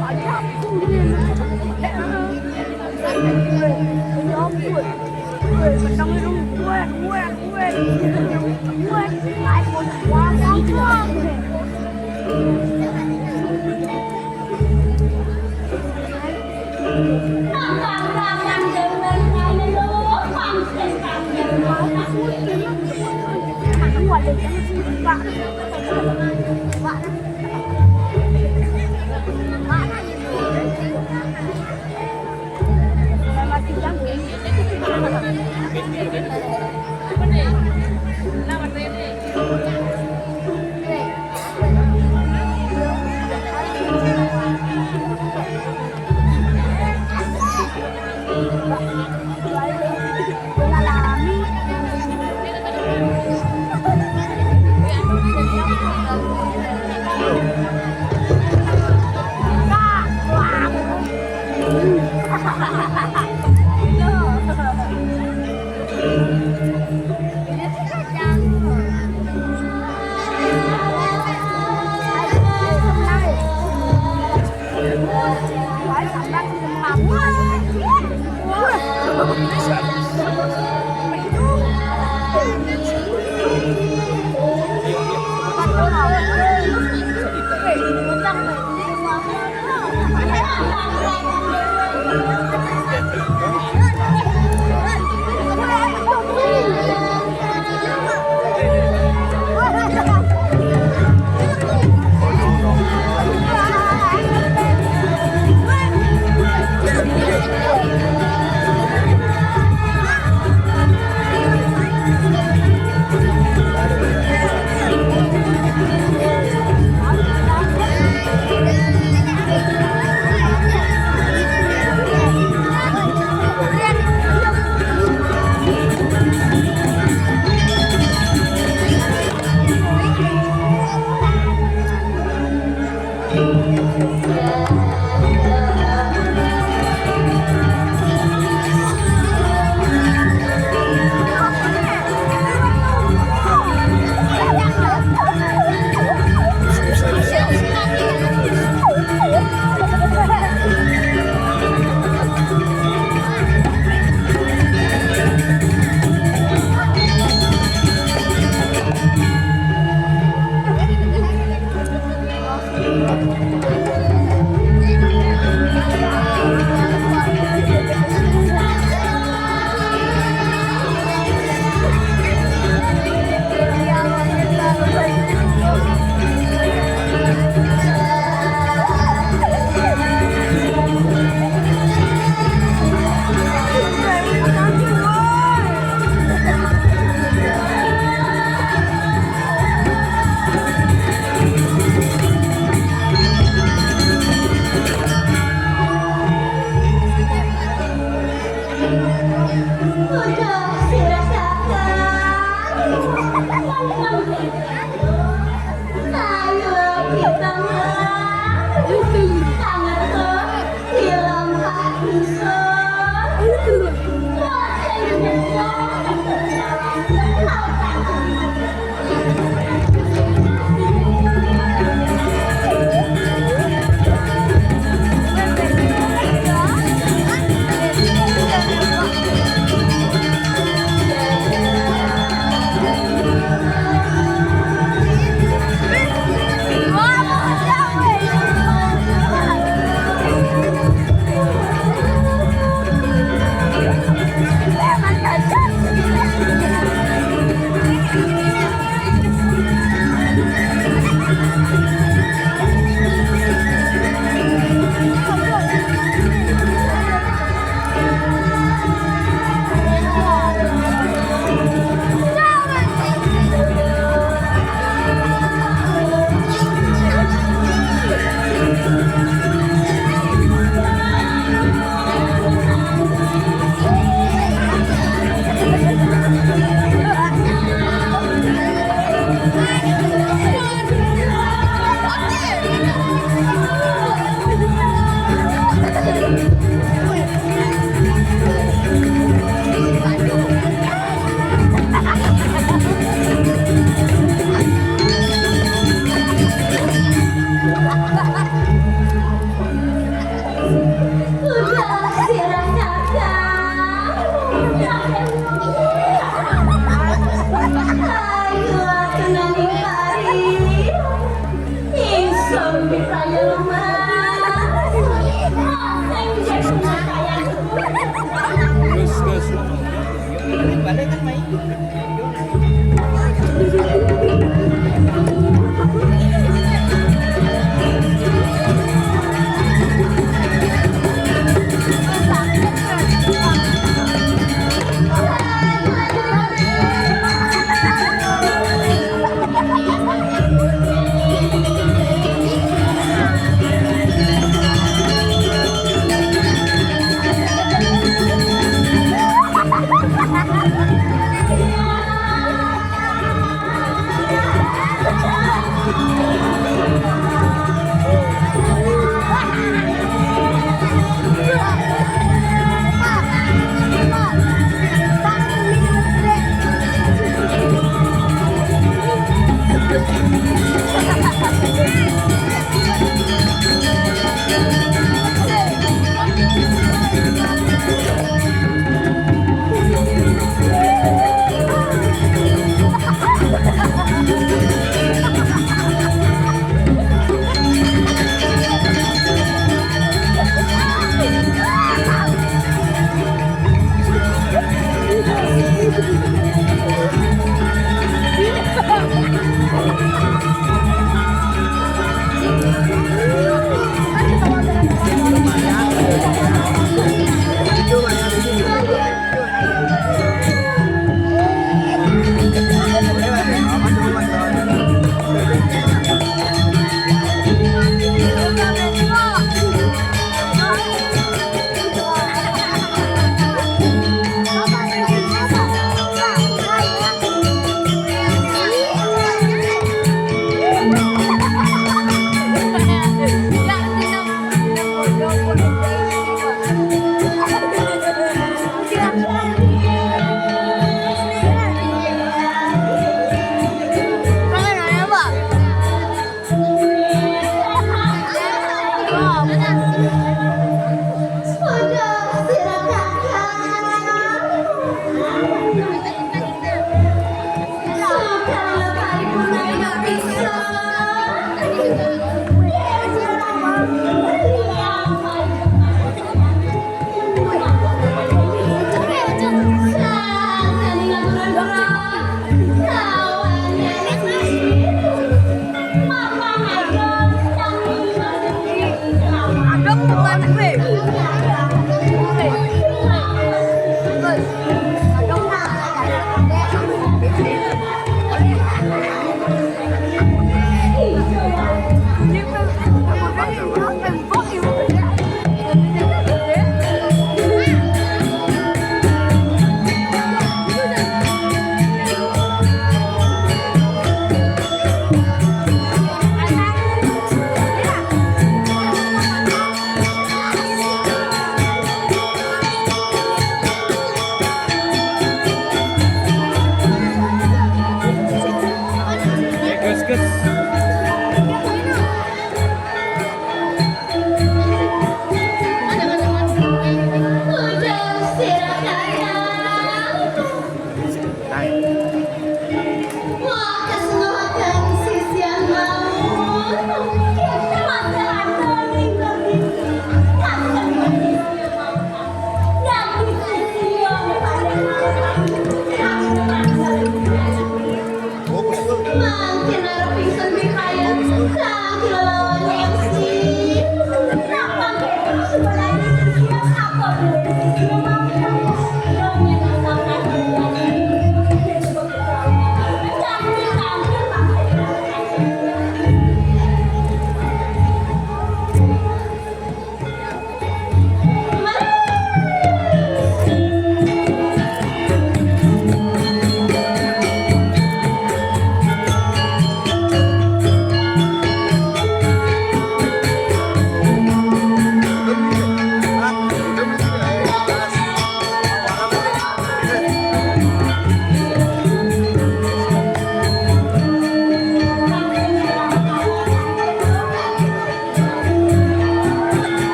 Banyak kulit. Nhóm tuổi mà trong cái đúng quên lại một quá ngon ngoài được những bạn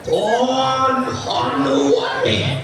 Tuhan Hanuani.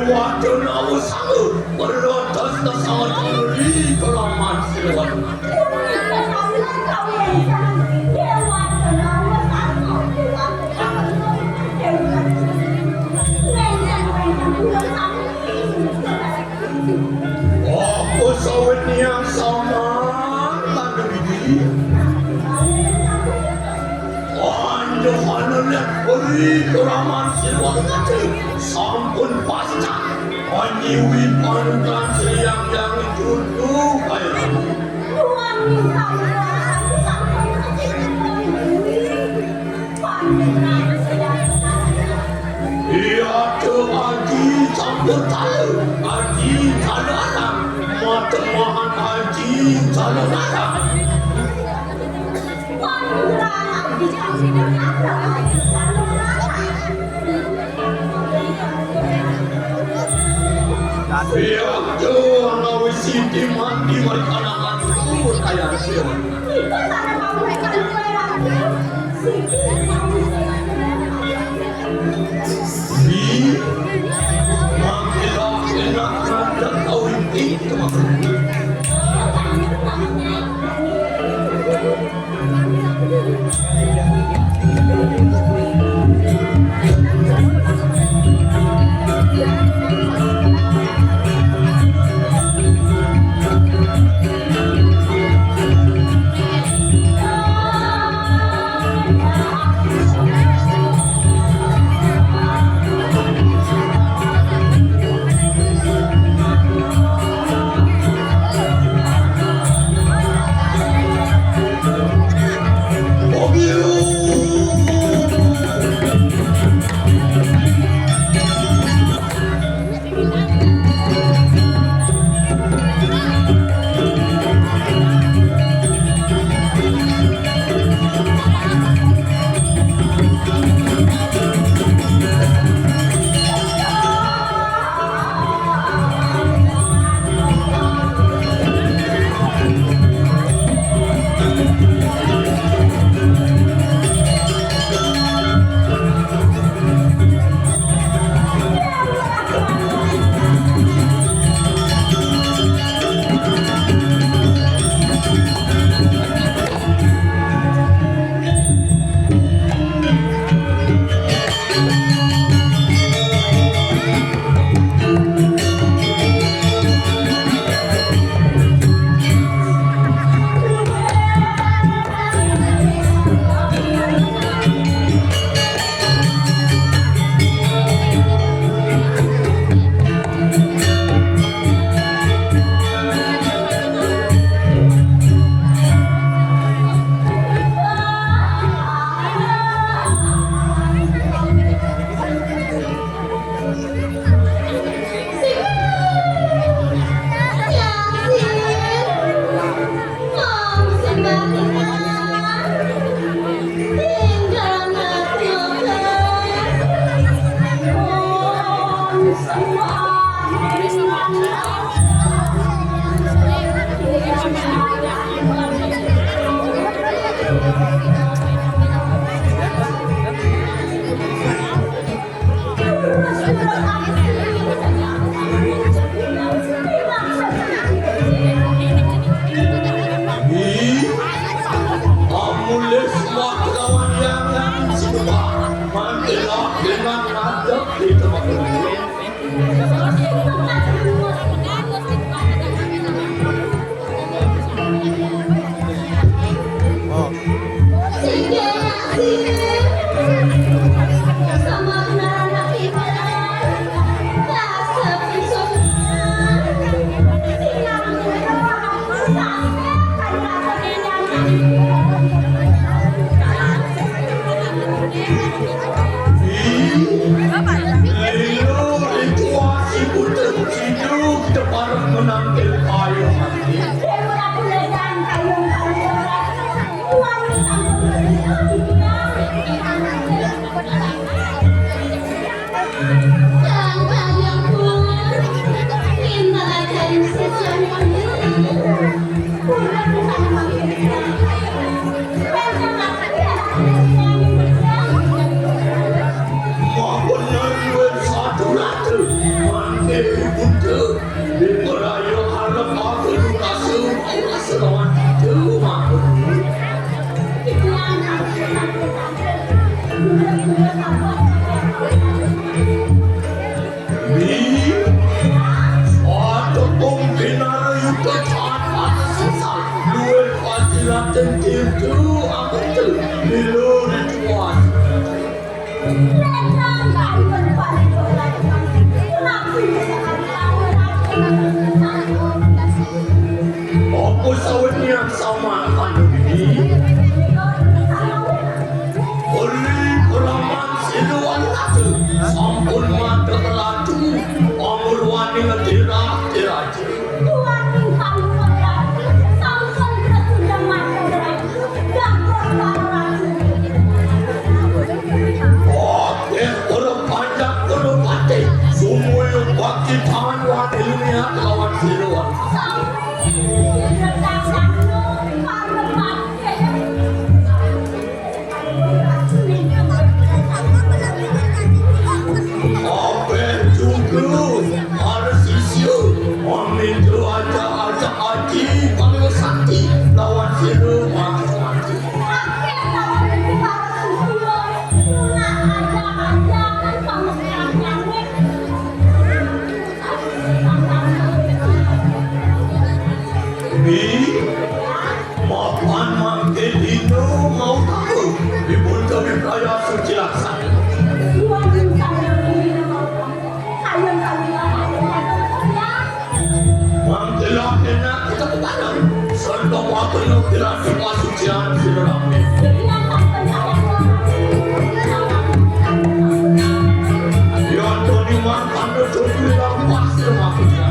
wacana usaha berotos sangat ngeri kelaman siluan. Aku sawit yang sama tanda biji. Anjohanan beri kelaman siluan nanti sampun pasca. Anyiwi panukan siang yang juntuh kayak iya tuh aji campur tahu aji calon anak mata mahan aji calon anak iya tuh ngawi siti mandi berkanakan kubur kayak siapa Makilah enak dan kawin itu tentu aku tu Milo dan tuan Apa sawitnya sama ini Oleh keramat siluan ratu Sampun mata ratu Amul wani ngetirah-tirah Bakti tangan wani dunia lawan siluan Apa juga harus isu Amin tu aja hati Panggil sakti lawan siluan Maafkan mangkin itu mau tahu Ibu kami kaya suci laksana Mangkilah enak kita ketanam Serta waktu yang kira semua sucian sirami Ya Tony makan itu bilang pasti maksudnya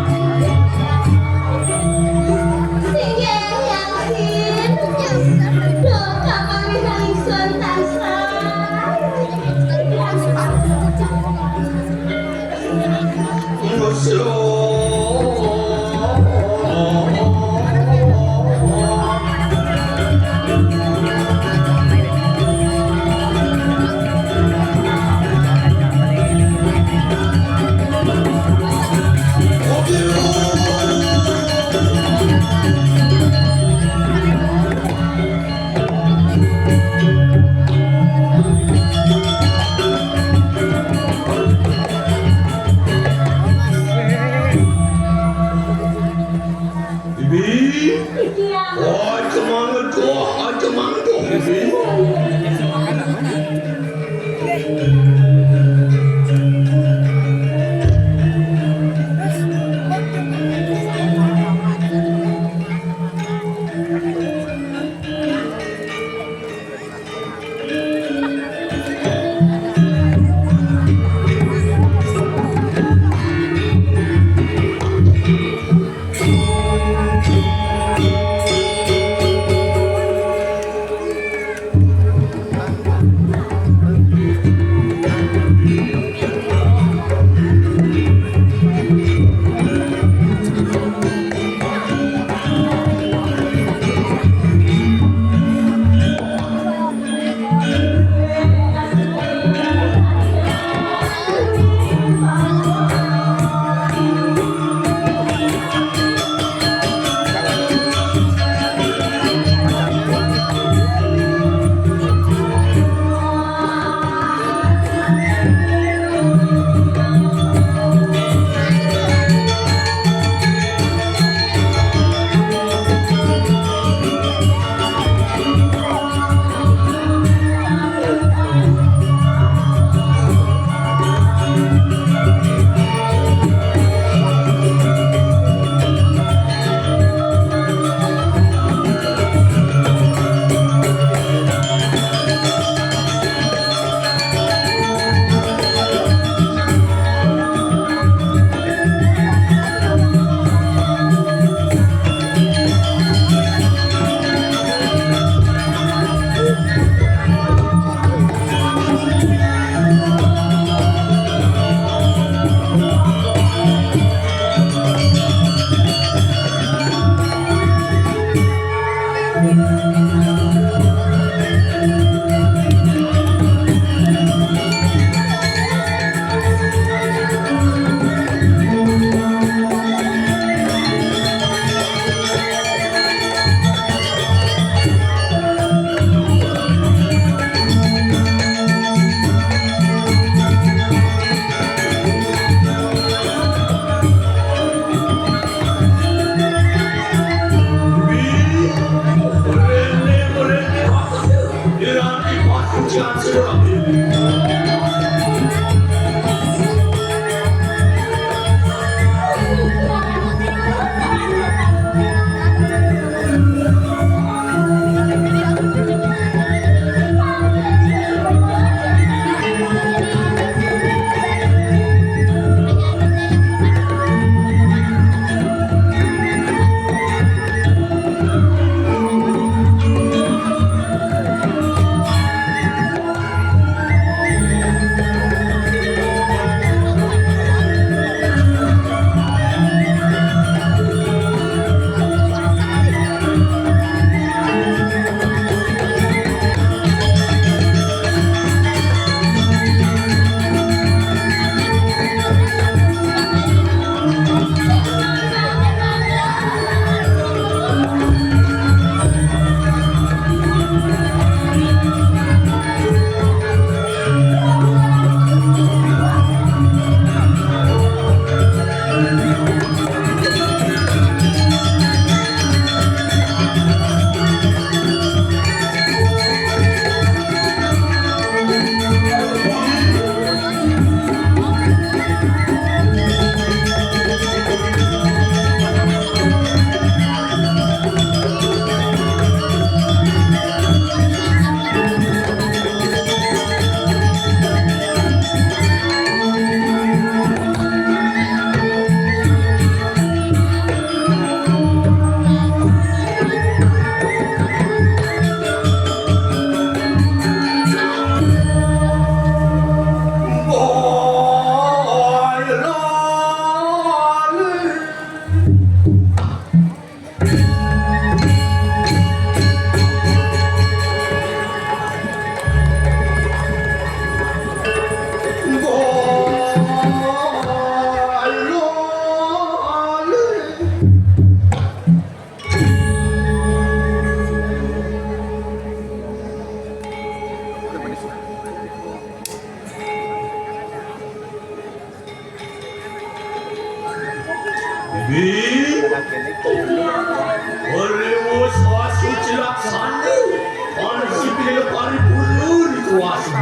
Ini pari bulu dituasi.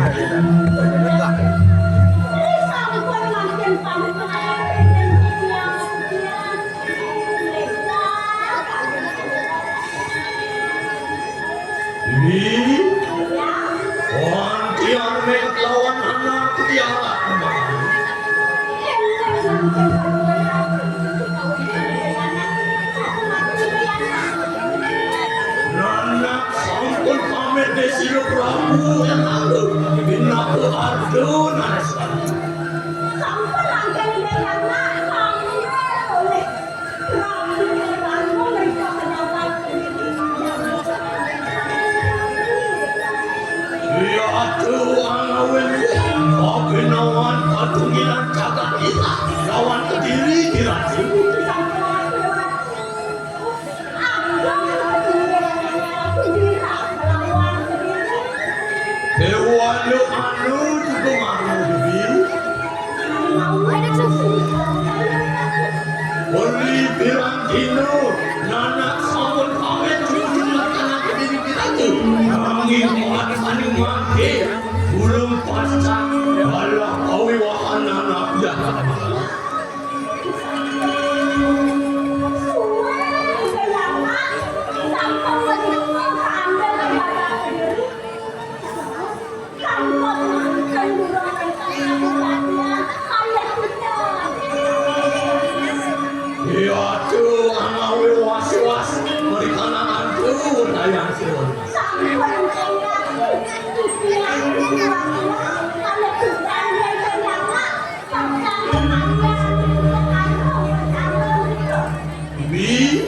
Ini wantian meg lawan anak tiara. Nanak sampun pamit desiro Prabu yang lalu binaku Arjuna. Ya Tuhan awin Paginawan patungilan jagat kita lawan Kediri kirati. Dewan lu anu juga anu bibi. Beri pirang dino nanak sampun kawin jujurlah anak Kediri kirati. Angin paning mati belum pasca Allah kawiwahan anak jagat. Ya Tuhan awi was-was merikanan antu dayang sirun. Bi,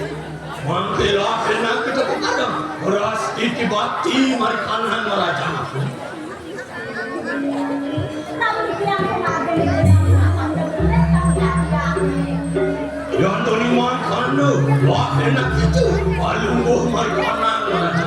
mangkila kena kita pengadam beras itibati marikanan meraja. Yang toni makanu, wah enak itu, alungguh marikanan meraja.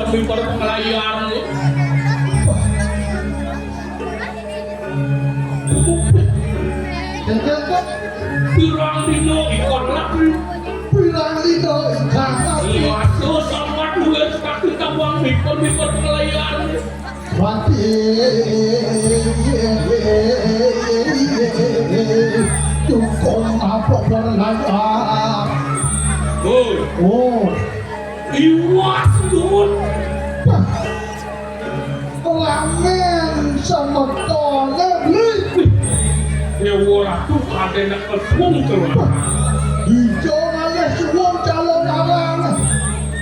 Mipor pengelayan pirang dino ikon lagi pirang dino ikon lagi masuk sama dua kaki kawang mipor pengelayan mati tukong apa pengelayan oh iwas dun lamen sama tolong ya ora tuh ada nak kesung terus hijau nanya suwong calon alang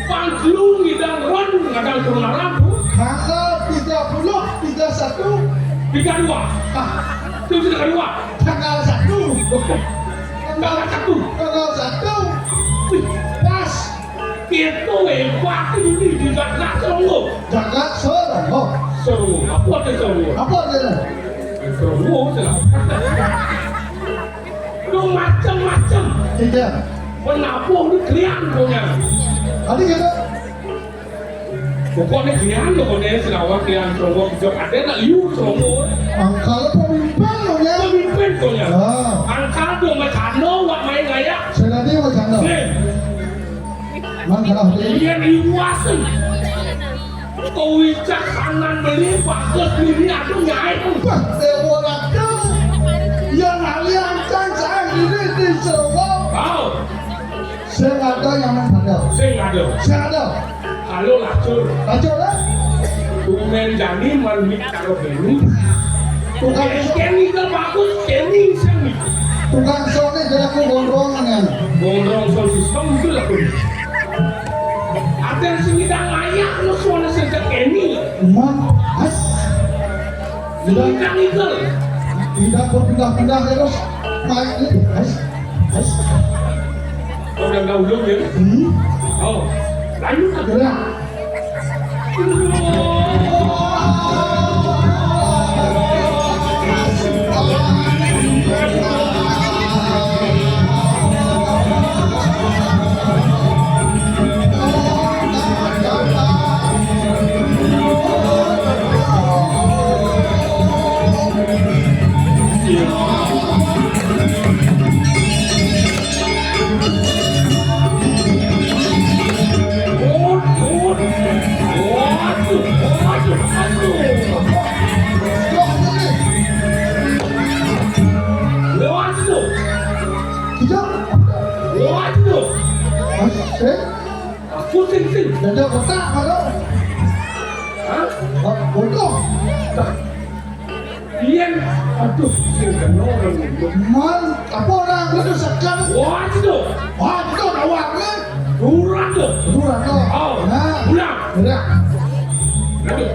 pangklung dan ron ngadang turun rambu tanggal 30 31 32 itu sudah kedua tanggal 1 tanggal 1 pas itu waktu ini di jagat seru jagat seru seru apa itu seru apa itu seru itu macam-macam iya penapung itu kalian punya tadi kita pokoknya kalian pokoknya selawat kalian seru bisa ada nak liu seru angkal pemimpin punya angkal tuh macam wak main gaya saya tadi macam Mangkalah dia iwasan kau icak kanan beli pakai diri aku nyai orang tahu yang kalian kan saya ini di Solo saya nggak ada yang ada saya ada kalau lacur tumen jadi malamik kalau ini tukang seni itu bagus seni tukang seni jadi aku gondrongan sistem itu lah ada sini dah layak lo suara sejak ini tidak itu tidak berpindah-pindah terus naik ini udah nggak ulung ya oh lanjut aja Pusing-sing. Ada kotak kalau? Hah? Kotak. Iya. Aduh, sing orang itu. Man, apa orang itu sekarang? Waduh. Waduh, awaknya. Durang tuh. Durang tuh. Oh, nah. Durang. Durang. Aduh.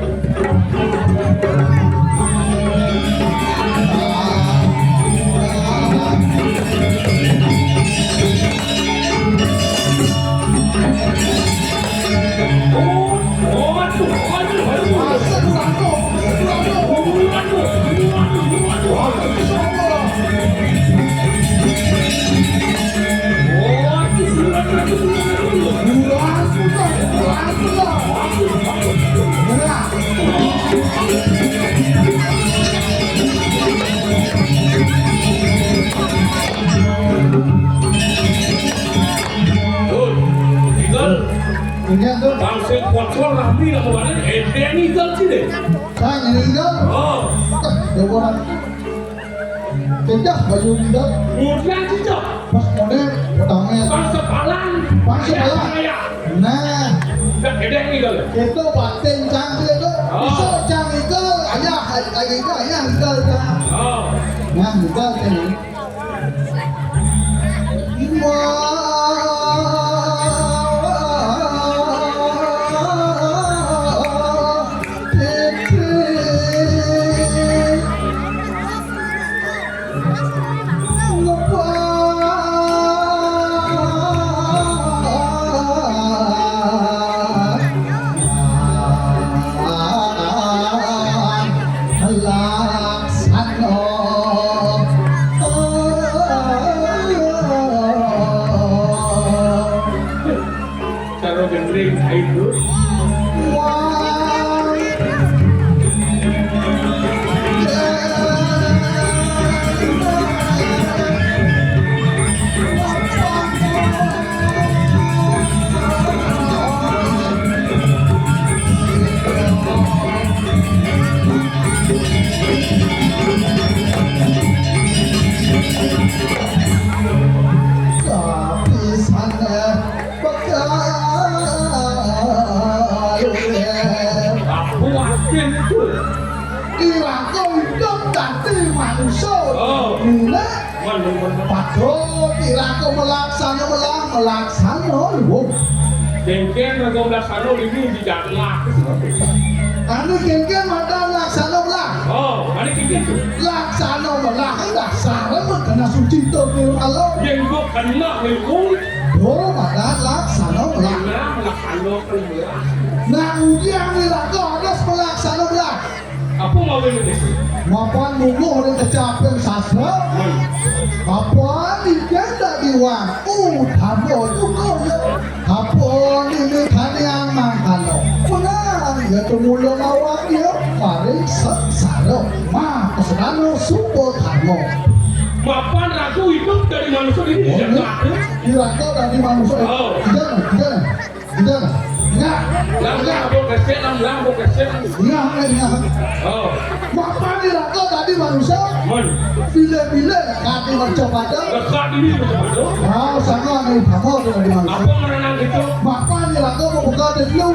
Bangsa kontrol rapi nak buat ini kan sih deh. Saya ini kan. Oh. Dia buat. Kejah baju kita. Kemudian cicak. Pas model potongnya. Bangsa palang. Bangsa palang. Nah. Tak gedeng ni kalau. Itu batin canggih itu. Iso canggih itu. Ayah itu ayah itu. Oh. Nah itu ini. Cara gendring itu. Kengkeng aku melaksana ini tidak lah. Anu kengkeng mata laksana belah. Oh, mana kengkeng tu? Laksana belah hendak sarang kena suci tu Allah. Yang gua kena melukung. Oh, mata laksana belah. Kena melaksana belah. Nah, ujian ni lah kau harus melaksana belah. Apa mau ini? Mapan munggu orang kecapai sastra. Apa ni kena diwang? Thambo juga. Apa ni kan yang mangkano? Mana ya tumulong awak dia? Mari saro. Ma kesedano supo thambo. Mapan ragu hidup dari manusia ini tidak. Diraga dari manusia. Jangan. Lambo keset. Ingat. Oh. Mapan diraga dari manusia. Bila kaki mencoba dah. Dekat ini macam tu. Sama ni thambo dari manusia. Apa merenang itu? Mapan diraga membuka dulu.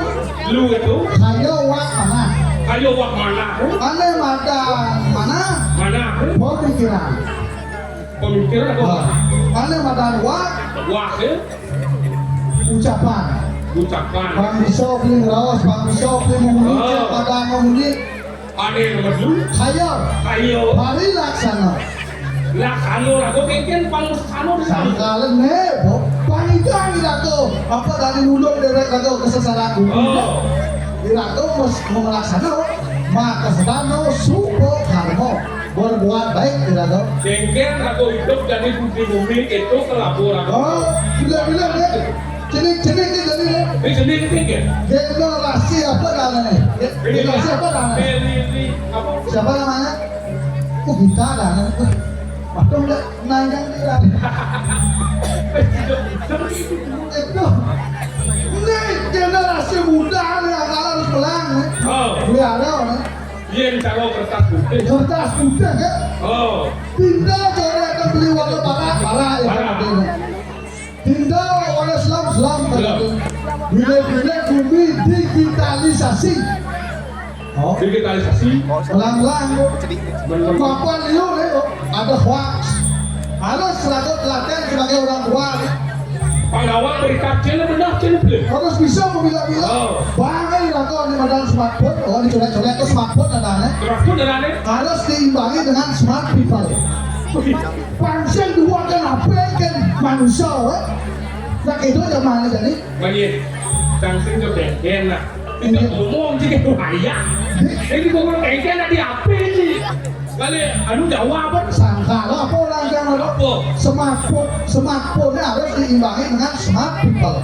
Lu itu? Saya wak mana? Ayo wak mana? Ane madan mana? Mana? Pemikiran. Pemikiran apa? Ane madan wak. Wak ya? Ucapan. Bang Bisok ni ngeros, Bang Bisok ni mengundi, madan mengundi. Ane nomor dulu. Ayo. Mari laksana. Laksana ragu kengkeng pangusano. Sangkalan ne, pangitan irato. Apa dari mulut derek rato kesesaraku. Oh. Irato melaksana. Maka sedano supo karmo. Berbuat baik irato. Kengkeng ragu hidup dari bumi itu kelaburan. Oh, bila ya. Cenik ni jadi ni. Ini sendiri kengkeng. Generasi apa namanya? Generasi apa namanya? Ini apa? Siapa namanya? Kita dah. Waktu dah naik dia. Itu. Ni generasi muda ni agak harus pelang. Oh. Dia ada ni. Yang kalau kertas putih. Kertas putih kan? Oh. Tindak cara akan beli waktu para ya. Tindak orang Islam bila bumi digitalisasi. Oh. Digitalisasi. Pelan-pelan. Kemampuan Leo ada hoax. Harus selalu latihan sebagai orang tua. Pahlawan berita channel benar channel boleh. Harus bisa memilah-milah. Bangai lakon di badan smartphone. Oh, dicolek-colek ke smartphone ada. Smartphone ada ni. Harus diimbangi dengan smart people. Pansel dua kan apa kan manusia. Nak itu zaman jadi. Bagi tangsin ke bengkel lah. Tidak umum sih ke bahaya. Ini kau bengkel nak di apa ni? Kali anu Jawa apa? Sangka lah apa orang yang apa? Smartphone harus diimbangi dengan smart people.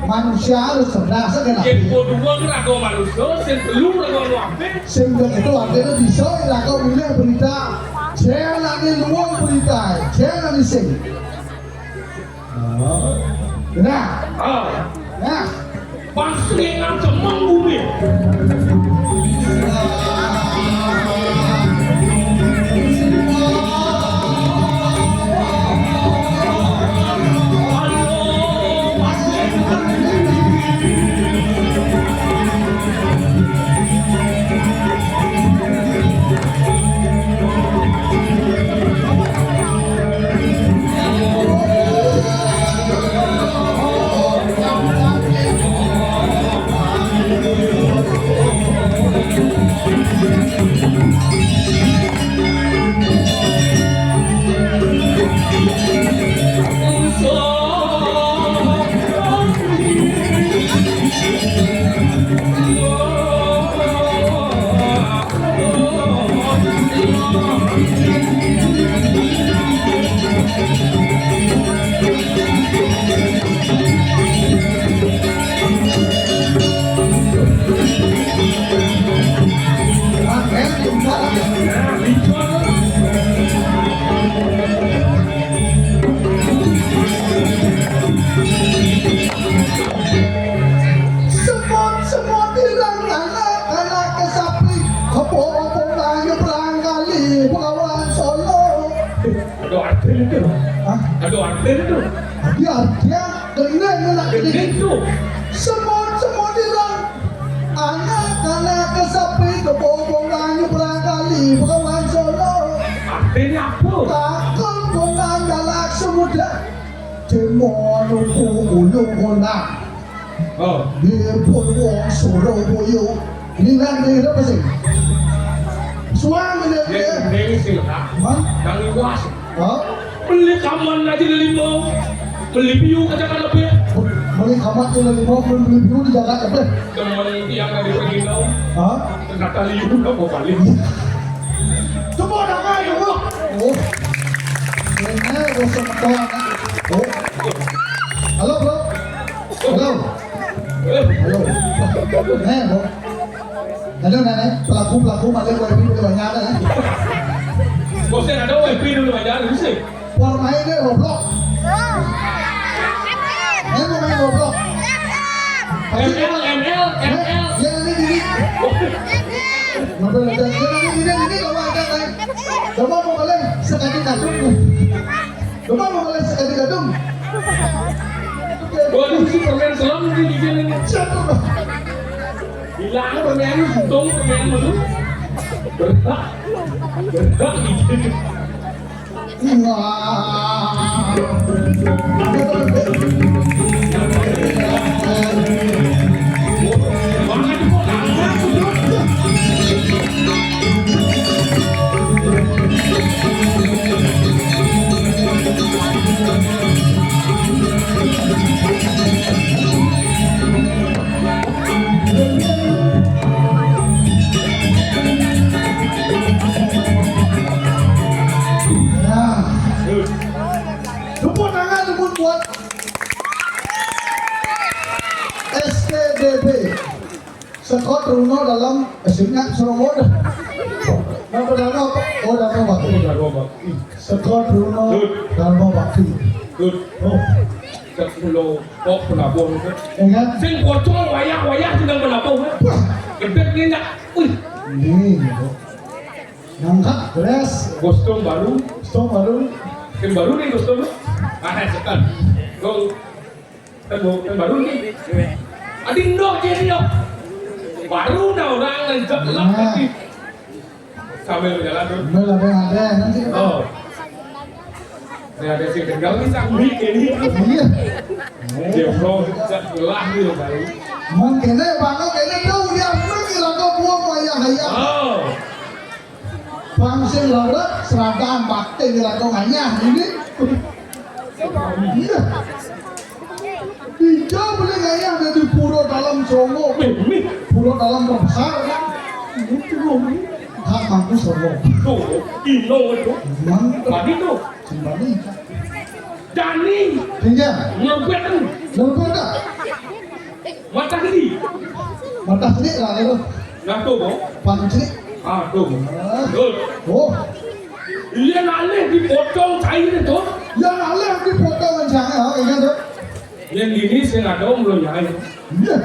Manusia harus cerdas kan? Yang kedua kan lagu manusia, yang belum lagu apa? Sehingga itu artinya bisa lagu milih berita. Jangan lagi luang berita, jangan dising. Nah, nah, pasti yang cemang bumi. Hah? Ada arten tu. Dia kena nak Gede tu. semut hilang. Anak-anak kesapi kebobongan berangkali berkawan solo. Arten apa? Takkan konang galak semudah. Cemon uku ulu konang. Oh. Dia pun wong solo boyo. Ini apa sih? Suami dia. Dia sih lah. Hah? Yang luas. Hah? Beli kaman aja di limo. Beli piu katakan lebih. Beli kamar tu lagi mau beli biru di Jakarta apa? Teman yang dari Pegino. Hah? Ternyata liu tak mau balik. Semua dah main tu. Oh. Ini bosok ketua. Oh. Halo bro. Halo. Halo. Bro. Halo nenek, pelaku masih kau ini banyak ada. Bosnya ada WP dulu aja, lu sih. Warna ini Roblox. Ini mau main Roblox. ML. Yang ini. Mobil ada. Ini kalau ada lain. Coba mau balik sekali kadung. Coba mau balik sekali kadung. Waduh, si permen selam di sini. Siapa? Hilang permen, untung permen malu. Berhak gitu. Mana di Tepuk tangan untuk buat SKDB Sekot Runo dalam Singap Surabaya. Nama dalam apa? Oh dalam Bakti. Sekot Runo dalam Bakti. Good. Oh, Ke pulau Pok Penabung tu. ingat? Sing pocong wayak sedang Penabung kan. Gede ni nak. Wih, Ini, ngangkat beres, kostum baru. stop baru. Yang baru nih kostum. Sekan. Kau yang baru nih. Adik dok jadi dok. Baru dah orang lanjut lap lagi. Sambil berjalan tu. Mula ada nanti. Oh. Ini ada si tinggal ni sambil ini. Iya. Dia pro gelah ni baru. Mungkin bangga kena tahu dia pergi lah kau buang ayah ayah. Oh. Pangsil larat seragam bakti lah kau ayah ini. Iya. Tiga boleh ayah ada di pura dalam Songo. Ini Pura dalam besar kan. Itu loh. Tak mampu Songo. tu kilo tu. Mantap. Tadi tu Kembali. Dani Tinggal. ngebet tu Lepas dah. mata gini. Mata sedikit lah itu. Nah tu boh. Paling sedikit. Ah tu. Good. Oh. Ia nalih dipotong cair tu. Yang alah dipotong macam mana? Ingat tu. Yang ini saya nak tahu belum ya. Iya.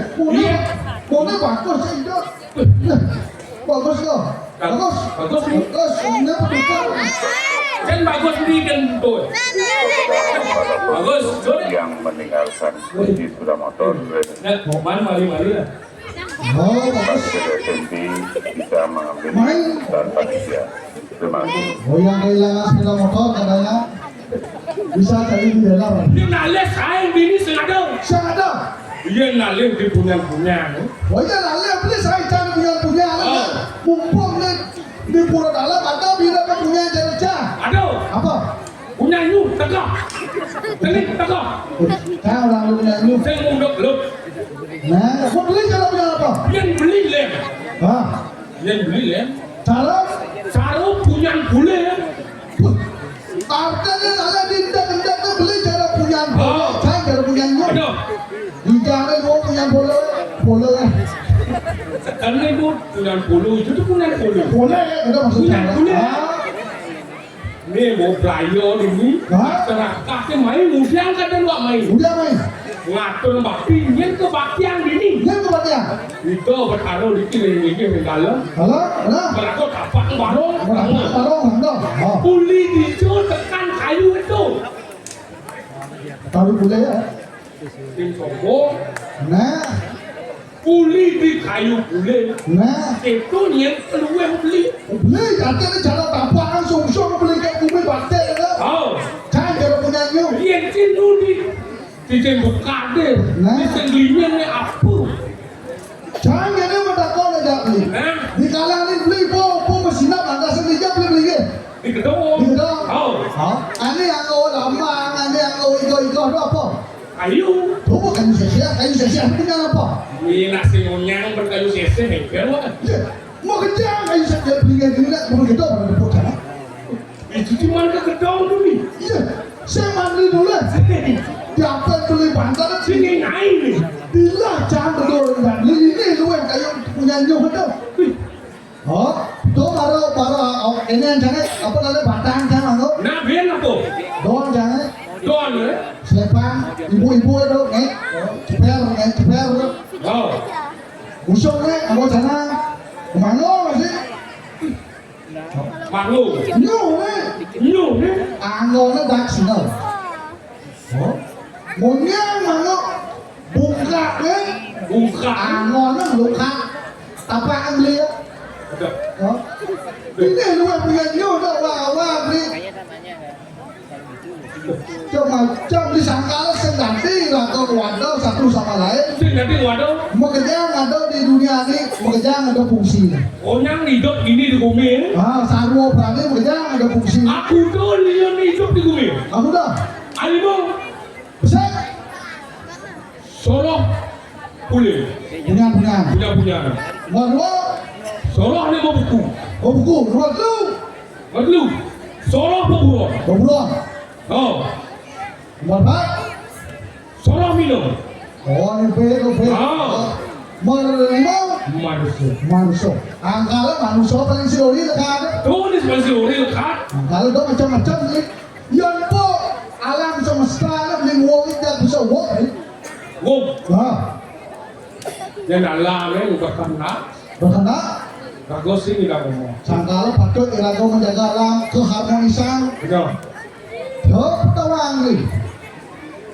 Boleh bagus itu. Bagus kau. Bagus. Bagus ni. Bagus. Ini betul. Kan bagus ni kan tu. Bagus. Good. Yang meninggalkan kunci sepeda motor Nah, mana mari lah. Oh, bagus. dari SMP bisa mengambil Main. tanpa dia. Terima kasih. Oh, yang kehilangan sepeda motor katanya bisa cari di dalam. Dia nalih saya bini sengaja. Siapa ada? Ia nalih di punya. Oh, iya lah. Lihat beli saya cari punya. Oh. Mumpung di pura dalam atau bila kau punya jerja. Ada. Apa? Punya you tegak. Telik tegak. Saya orang lu punya ini. Saya munduk lep. Nah, kau beli cara punya apa? Yang beli lem. Hah? Yang beli lem. Cara? Saru punya bule. Artinya ada dinda tu beli cara punya Oh. bola. Saya cara punya gua. Ada. Dinda gua punya bola. Karena itu punya bulu itu tu punya bulu. Bola itu maksudnya. Punya bola. Ah. Ni mau belajar ini. Hah? Masyarakat yang main mudah kan dan wak main. Udah main. Ngatur bakti, yang kebaktian ini. Yang kepada. Itu bertaruh di kiri di dalam. Halo? Halo? Berlaku tapak barong. Taruh, taruh. Oh. Puli di tekan kayu itu. Tahu boleh ya? Tim sombong. Nah, Buli di kayu bule. nah. Itu yang keluar beli. Boleh, artinya jalan tampakan sungsung beli kayak bumi batik ya. Oh, Jangan kalau punya nyung. yang cintu di tembok kader. Nah. Di senglinya ni apa? Jangan ini mendakon aja beli. Nah, Di kalangan ini beli po mesin apa? Anda sendiri beli ke? di gedung. Di gedung. Oh, Ini yang kau lama, ini yang kau itu apa? kayu. Tuh kayu sesia punya apa? Ini nasi ngonyang berkayu sese hekel wah. Ya, mau kerja kayu sesia beli ke diri nak mau kita pada pokok. Itu cuma ke gedung dulu. Iya, saya mandi dulu. Siapa beli bantal Sini naik ni. bila jangan betul dan ini lu yang kayu punya nyung itu. Oh, tuh baru ini yang jangan apa namanya batang jangan tuh. Nak biar apa? Doang jangan. Don eh. Selepan ibu-ibu itu ceper Oh, usung nih mau jangan kemana sih? malu. Nyung nih, Nyung ni. angonnya dak sini. Oh, munyang mana? Buka nih, Buka. angonnya luka. Apa beli? Ada. Oh, ini lu yang punya nyung tuh wah beli. Cuma disangka sendiri lah kau wadah satu sama lain. Sini nanti waduh. Mau kerja ada di dunia ini, mau kerja ada fungsi. Orang hidup ini di bumi. Sarwo berani mau kerja ada fungsi. Aku tu yang hidup di bumi. Kamu dah Alimu besar Soloh boleh. punya. Punya. Mau Soloh ni mau buku. buku dua lu, Madlu. Soloh buku. beruang, Oh, berapa? Soloh minum. Oh ini pe. Merimau Manusia. manusia. Angkala manusia paling siori dekat. Tulis masih orang lekat. Kalau dah macam-macam ni, yang po alam semesta ni wong tidak bisa wong. Gom. Ya, Yang dalam ni bukan kena. berkena. Bagus sih kita ngomong. Sangkala patut irago menjaga alam keharmonisan. Betul. Tawang ni.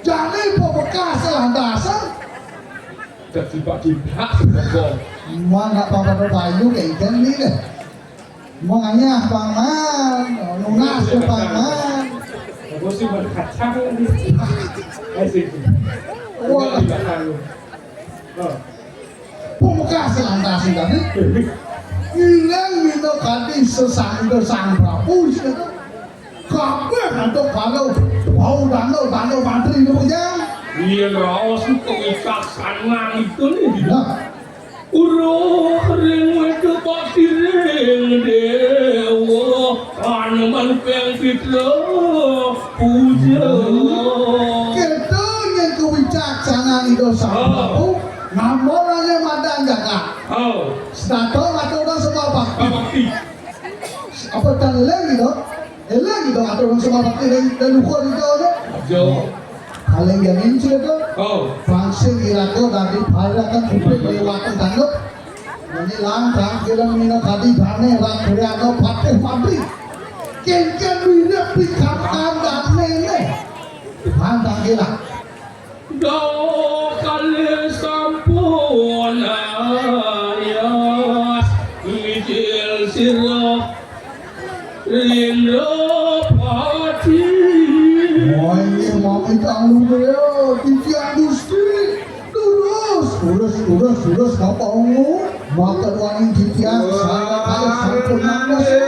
Jadi bekas landasan. Tiba-tiba sebab Mana apa-apa bayu kayak ikan ni deh. Manganya pangan, lunas ke pangan. bagus sih berkacang ni. Asik. Wah, Tidak tahu. Oh. bekas landasan tadi. Hilang itu kali sesang Prabu itu. Kabeh atau kalau bau danau mantri itu yang. Iya raos kewicaksana itu nih. Nah, Uroh ring itu pasti ring dewa Hanuman peng fitro puja. kita yang kewicaksanaan itu Prabu. Namanya madang jaga. Oh, Stato atau orang semua bakti. bakti. Apa taleng gitu? Eleng gitu atau orang semua bakti dan luka itu ada. Jo. Kaleng yang ini itu. Oh, Fungsi irato dari parakan kupik lewatan tanggup. Ini langkah kira mina tadi dane rakyatno patih mabri. Kenken wira pikatan dane ne. Pandang kira. do kali sampun ayas mijil sirah lindo pati. Oh ini mau kita lu tiang gusti. Terus apa ungu? Makan wangi tiang saya kaya sempurna nasi.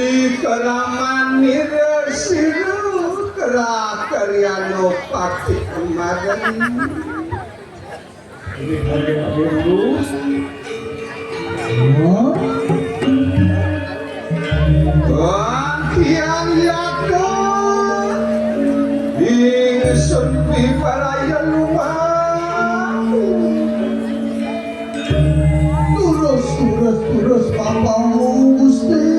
Rikaraman nirasiru kerakyano pati kemarin. Kian yakon ingsun piparaya lumah. Terus papamu gusti.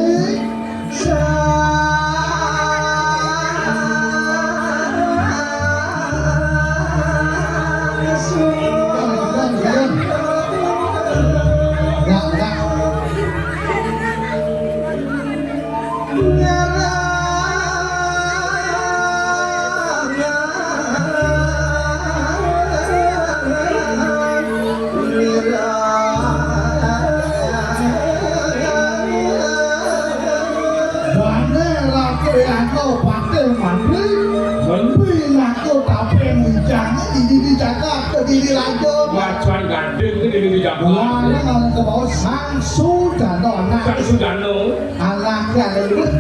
dilanjut. Macan gandeng ini di Jawa. Wah, ke bawah sang Sudano. Sang Sudano. Anaknya lebih.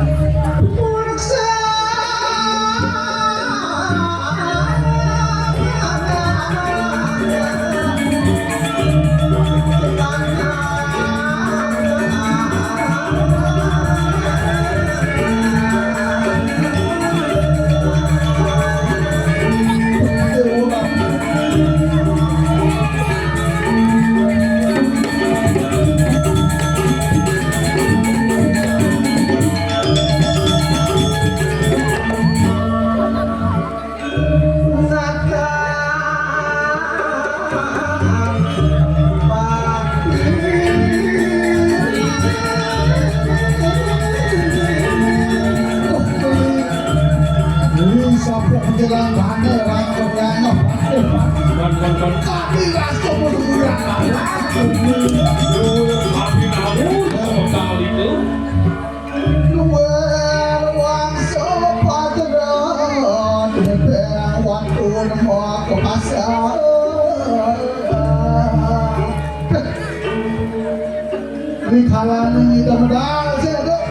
Di kalangan ini mudah saja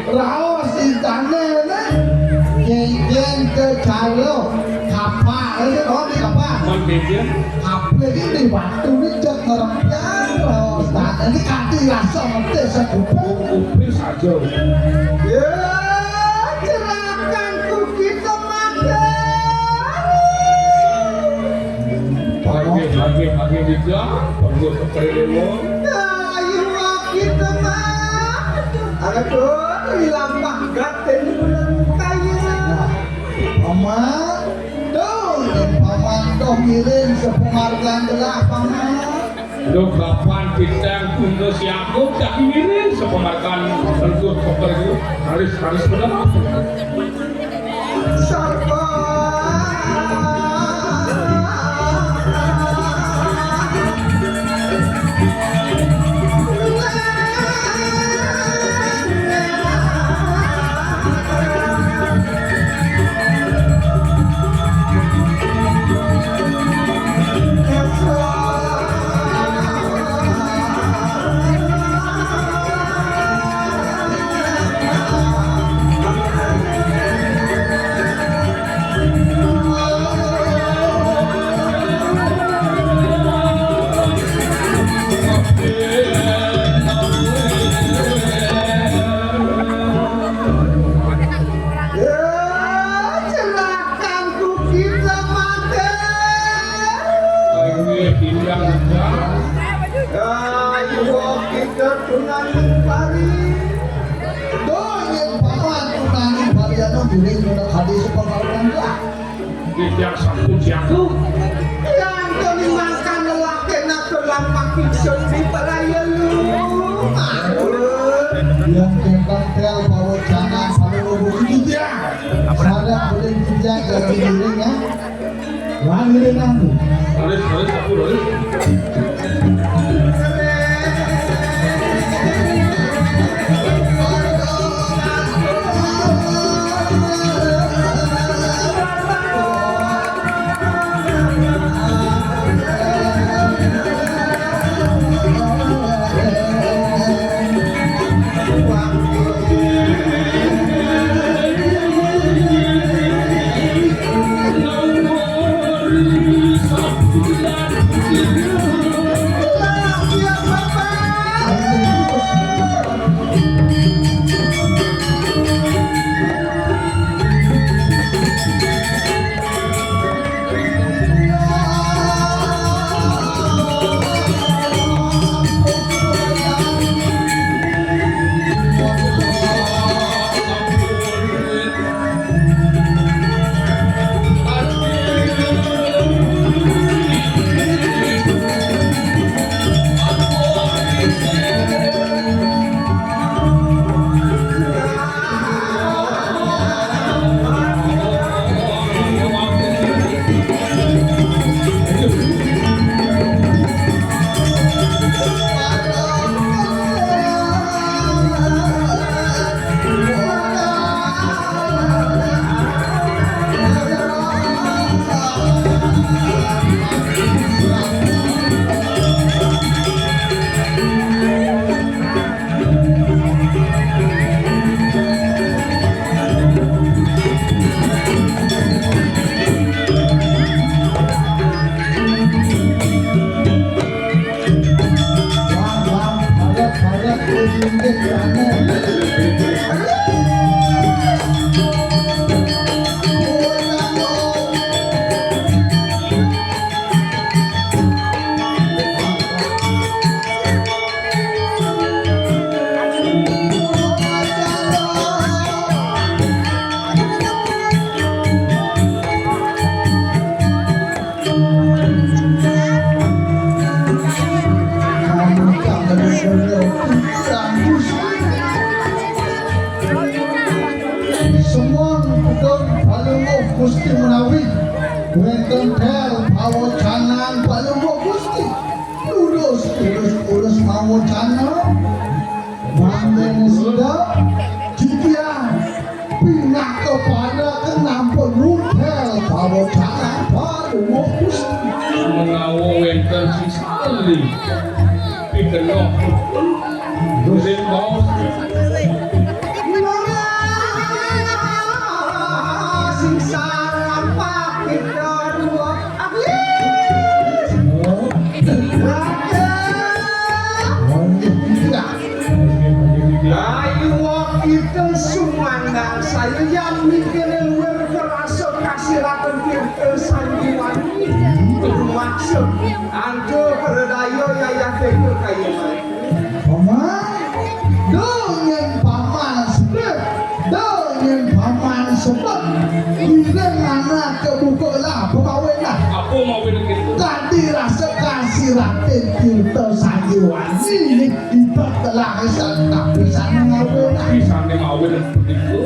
rawas ikannya yen ke calo kapal aja kalau di kapal kapal ini waktu ini cek orang jauh dan ini kaki langsung nanti satu Upir saja. Ya, cerahkanku kita mati. Pagi juga, perlu keperluan. Ayo kita mati. Aduh, lampak gaten bulan kaya. paman paman dong ngirim sepenghargaan gelah paman Lo kapan kita kuno siapa tak ini sepenghargaan tentu keperluan harus benar. Tidak satu jago yang kelimakan lelaki nak terlampak piksun di peraya lu. yang tempel bawa jangan pada lubuk dia sadar boleh dijak dari dirinya lagi dengan harus aku harus Lord, para pengindik kamu. Semua bukan palungo Gusti menawi wonten tel pawocanan palungo Gusti urus pawocanan mangene sudah jikian pindah kepada kenampun nutel pawocanan palungo Gusti menawa wonten sisali pikenok dosen bos Kita sumandang saya yang mikirin berkerasa kasirakan kita sandiwani bermaksud anjo berdaya yang tegur kaya dengan paman sebab tidak anak kebukalah pemawinlah apa mau begitu tadi rasa kasirakan kita sandiwani kita telah tak bisa mengawinlah bisa ngawin begitu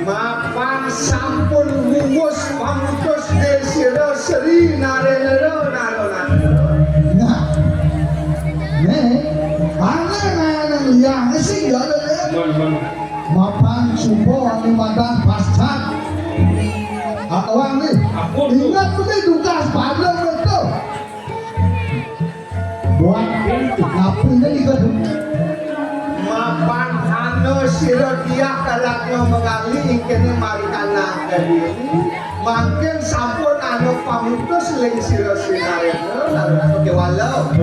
mapan sampun rumus pamutus desira seri narelo nah mana yang sih gak ada mapan subuh di madang pascat awang nih ingat betul tugas pada betul buat ngapain ini kan mapan anu sira dia kalaknya mengali kene marikana dari makin sampun anu pamutus ling sira sinareno lalu ke walau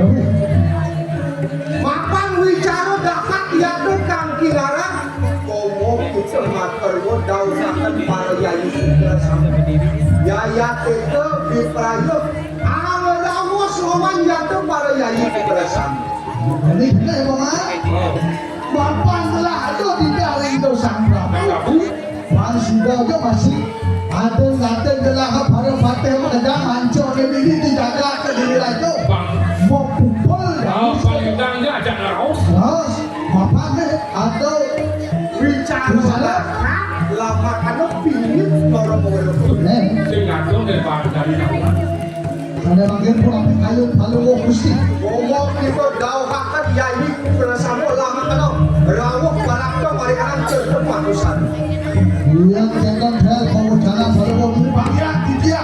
mapan wicara dapat yaitu kang kilarang komo kita materwo dausakan para yayi kita sampai yayat itu diprayuk awal soman yaitu para yayi kita sampai jadi ini Bapak telah ada di dalam itu sangka masih ada masih ada gelap pada fatih pada hancur ini dijaga ke diri itu mau pukul paling ajak raus terus Bapak ada bicara lama karena pingin orang-orang sing ngadong dari ada bagian pulang kayu kalau Gusti ngomong kita dauhakan yayi bersama lama karena rawuk barakto mari anak cerita manusia yang jangan hal mau jalan kalau mau bagian dia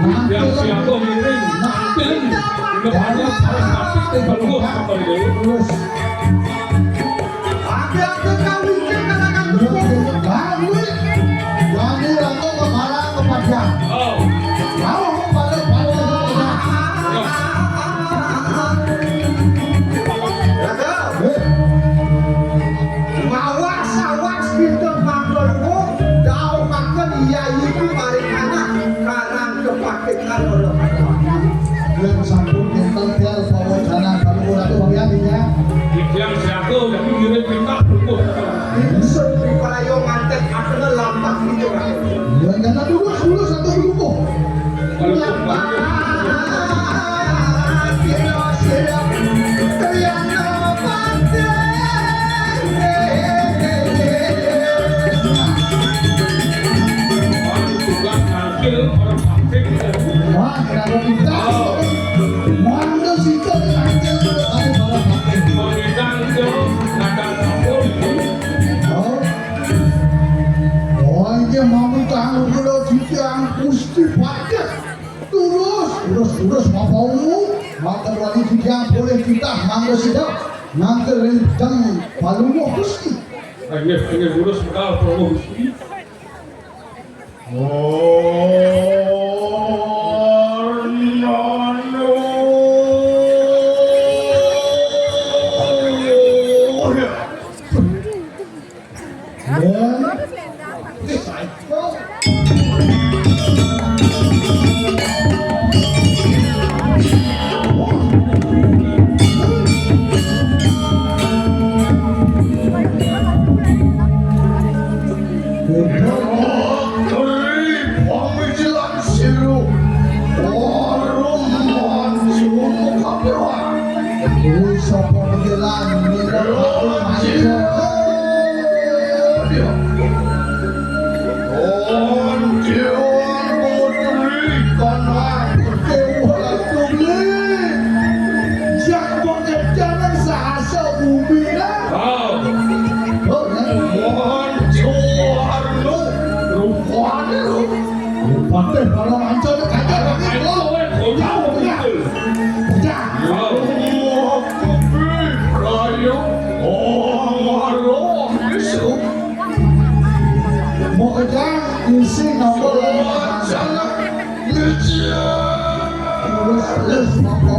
nanti yang siapa miring nanti kebanyakan harus mati baru apa terus ada kawin kan kawin jadi aku kepala kepada oh mau pada mawas kita maklummu dau makan yayi itu mari anak karang kepaketan orang yang sambung tentang tel pawacanan kalau itu bagiannya yang siapa udah pikirin pintar buku insur di pelayo ngantek akhirnya lambat gitu kan yang jangan dulu satu dulu lambat kira siap yang orang praktik wah kenapa kita mana sih kan pemerintahan itu kadang kabur oh ini mau tahu kalau kita Gusti pakai terus mau maka wali kita boleh kita mangga sedap nanti rencang palungo Gusti ini lurus bekal promosi ya. Pantai kalau ancol kagak lagi lo. Jauh ya. Jauh. Mau kerja isi nomor jangan kerja. Terus mau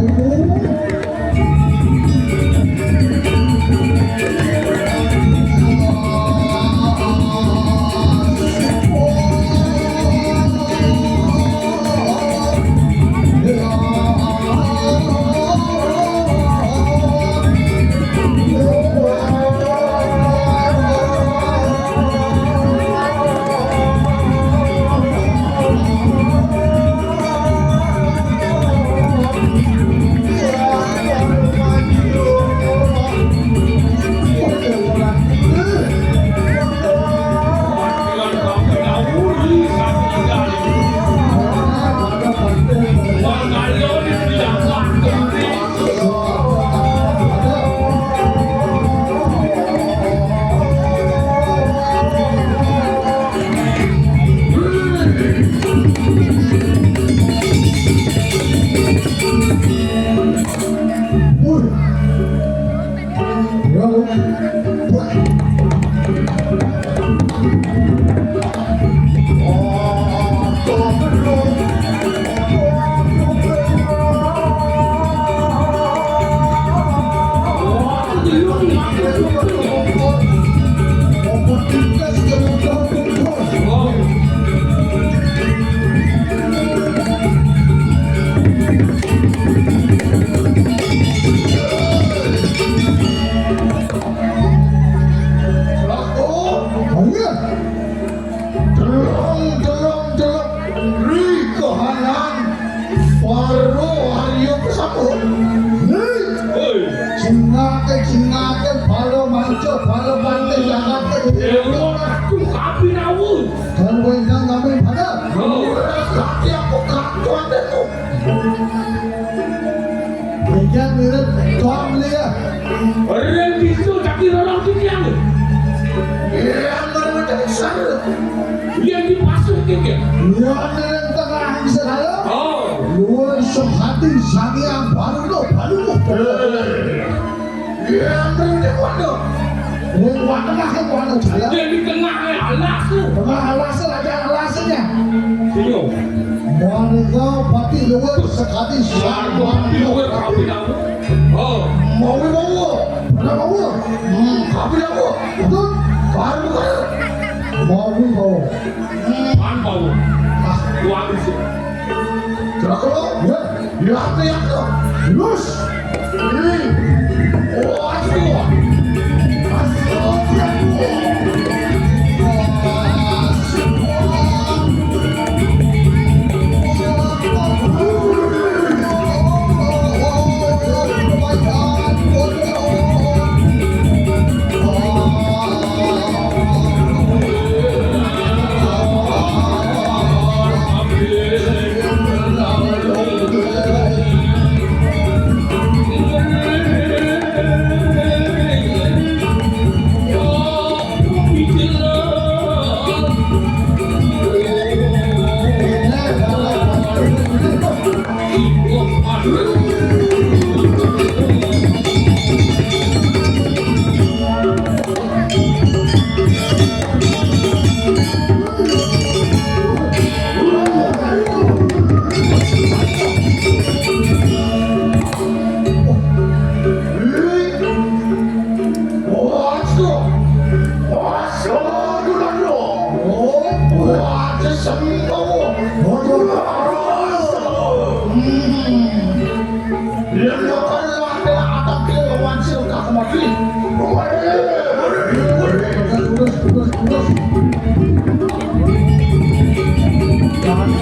Jangan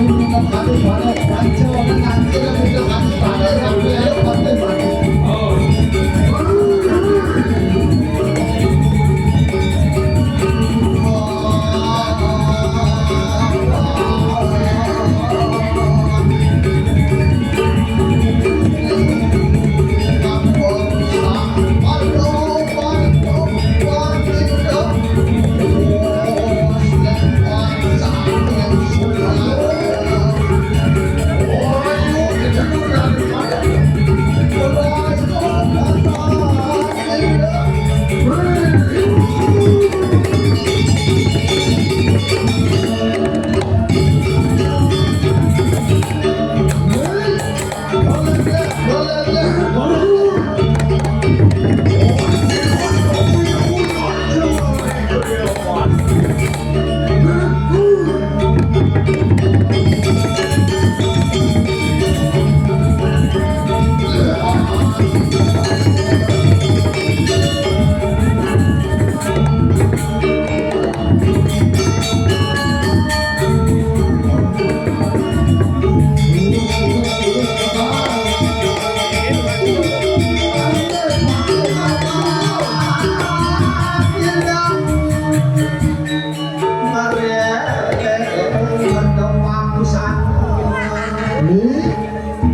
minta kali banyak baca orang nanti kan minta kali banyak tapi ayo pakai banyak.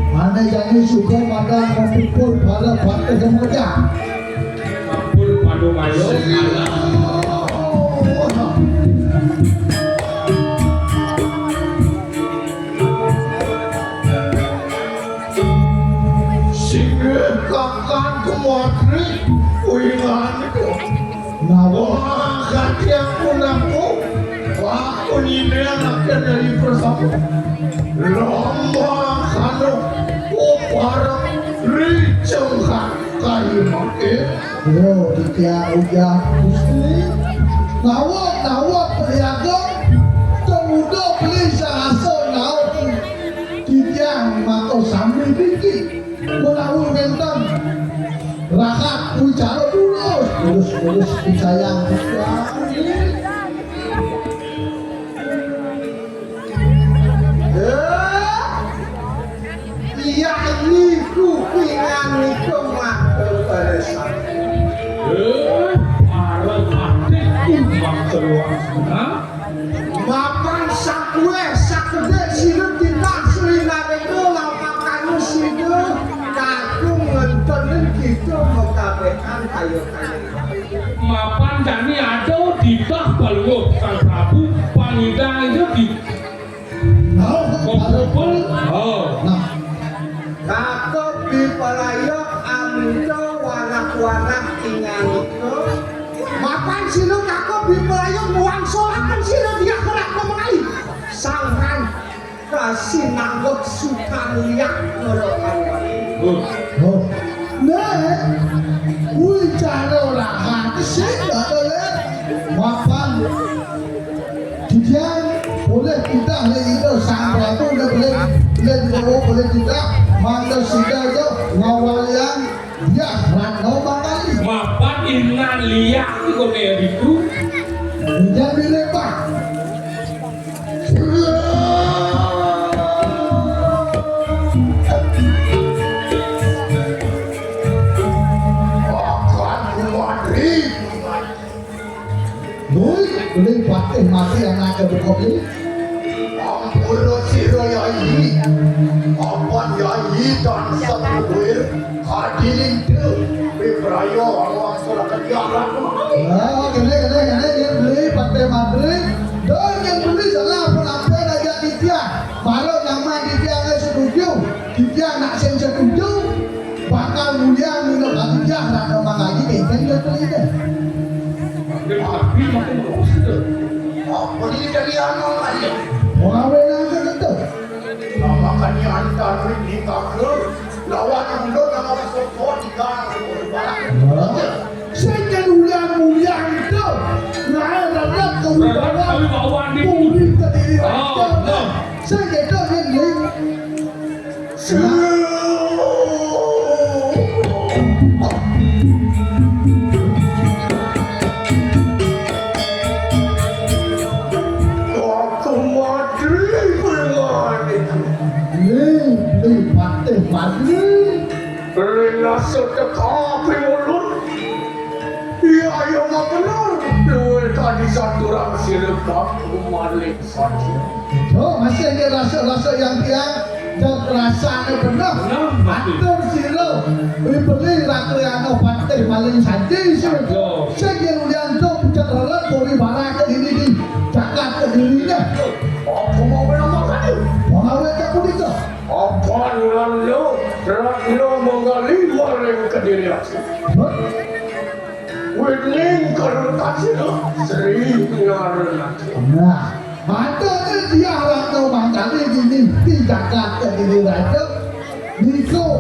Mana yang suka pada mempukul pada batu kemudian. Ampun padu mayo Sikit kakan kemuatri uingan itu. Nawa Kaki yang punakku, aku ini anaknya dari bersama. Lama kanu, parang ricengkan kayu makin. yo dia udah nawa perniaga temudo beli sahasa nawa dia mako sambil bikin menahu tentang rakat bicara terus disayang Iya ini kupingan itu mah kepedesan. arep ati kumbang seluas Mapan sakwe sakede sinu tindak selina itu lapakannya sinu kakung ngentonin gitu mengkabekan kayu-kayu. mapan dani ada di bak balwo Sang Prabu pangidang itu di kumpul nah Kakok dipelayok amdo wanak-wanak tinggal itu. Mapan sinu kakok dipelayok muang solakan sinu dia kerak memenai. Sangkan kasih nanggut suka liak merokan. oh nah bicara orang hati sih boleh makan Judian boleh kita itu sampai itu udah boleh tidak maka sudah itu ngawalian ya rano kali mapan inna liak itu kayak gitu hujan dilepas Akan kuatri. Nui boleh batin mati yang nak berkopi Ampun siro yai. Apan yai dan satuir. Hadirin tu. Bibrayo awak solakan diarah. ah kene dia beli batin mati dan yang beli salah pun apa aja dia kalau nama dia nggak setuju dia nak setuju bakal mulia minum dia nak nama lagi kan dia beli deh tapi makin terus itu Apa ini dari anak aja? orang benar itu Nama kani antar ini kakak. Lawan muda nama sokot tiga. saya mulia itu nah ada kemudian tapi bawa di Murid terdiri Oh, no. saya kata yang sedekah piulun. Iya, ayo makan. Duit tadi satu orang silap maling saja. Oh, masih ada rasa-rasa yang tiang dan rasanya benar. Atur silo, beli rakyat yang obatnya maling saja sih. Saya ulian tu cakaran kori barang ke diri cakap ke dirinya. Apa mau menamakan? Mau tak pun itu. Apa lalu menggali maling ke diri aku. Wedding kalau kasih sering ngaruh. Nah, ada dia orang tu mangkali gini tidak ke diri rakyat. Niko,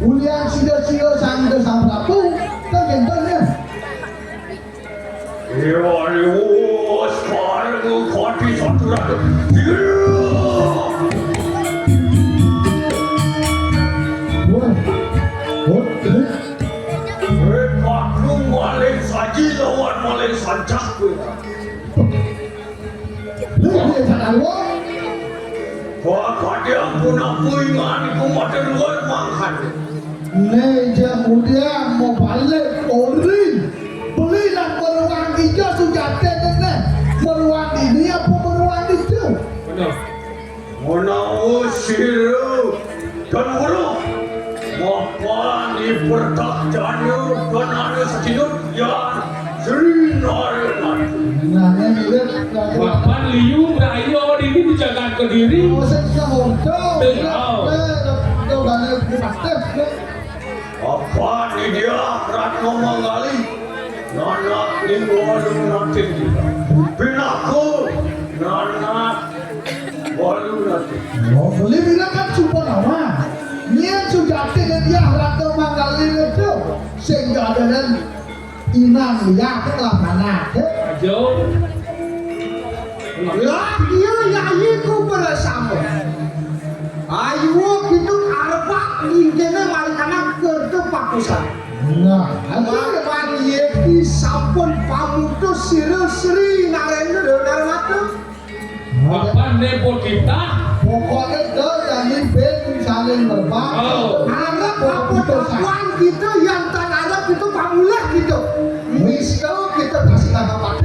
ulian silo sang prabu, tak gentanya. Iya, sekarang kau di satu rakyat. Maling saji lawan maling sancak kita. Lihat dia awak. Wah, kaya ampun ingat ku mata luar mangkat. Meja muda mau balik ori. Beli nak beruang hijau sudah tenang. Beruang ini apa beruang itu? Benar. Mana usiru dan hulu. Mapa ni pertak janu dan ada sedikit yang sering narik. Nah, ini lihat. Papan liu rayo ini dijaga ke diri. Saya hotel. Kau balik di pastel. Apa ni dia Ratno Manggali? Nana ni walu nanti dia. Pinaku Nana walu nanti. Oh, beli bilang kan cuma nama. Niat sudah tidak dia Ratno Manggali itu. Sehingga dengan inang dia telah mana? Jauh. Lah dia yayi ku bersama. Ayo kita arba ingkene malikana kerja pakusan. Nah, Ama paniye ki sampun pamutu siri narendra darmatu. Papan nepo kita. pokoknya itu yang ben saling berbakti. Arab apa dakwaan kita yang tan Arab itu pamulah gitu. Misko kita kasih nama Pak.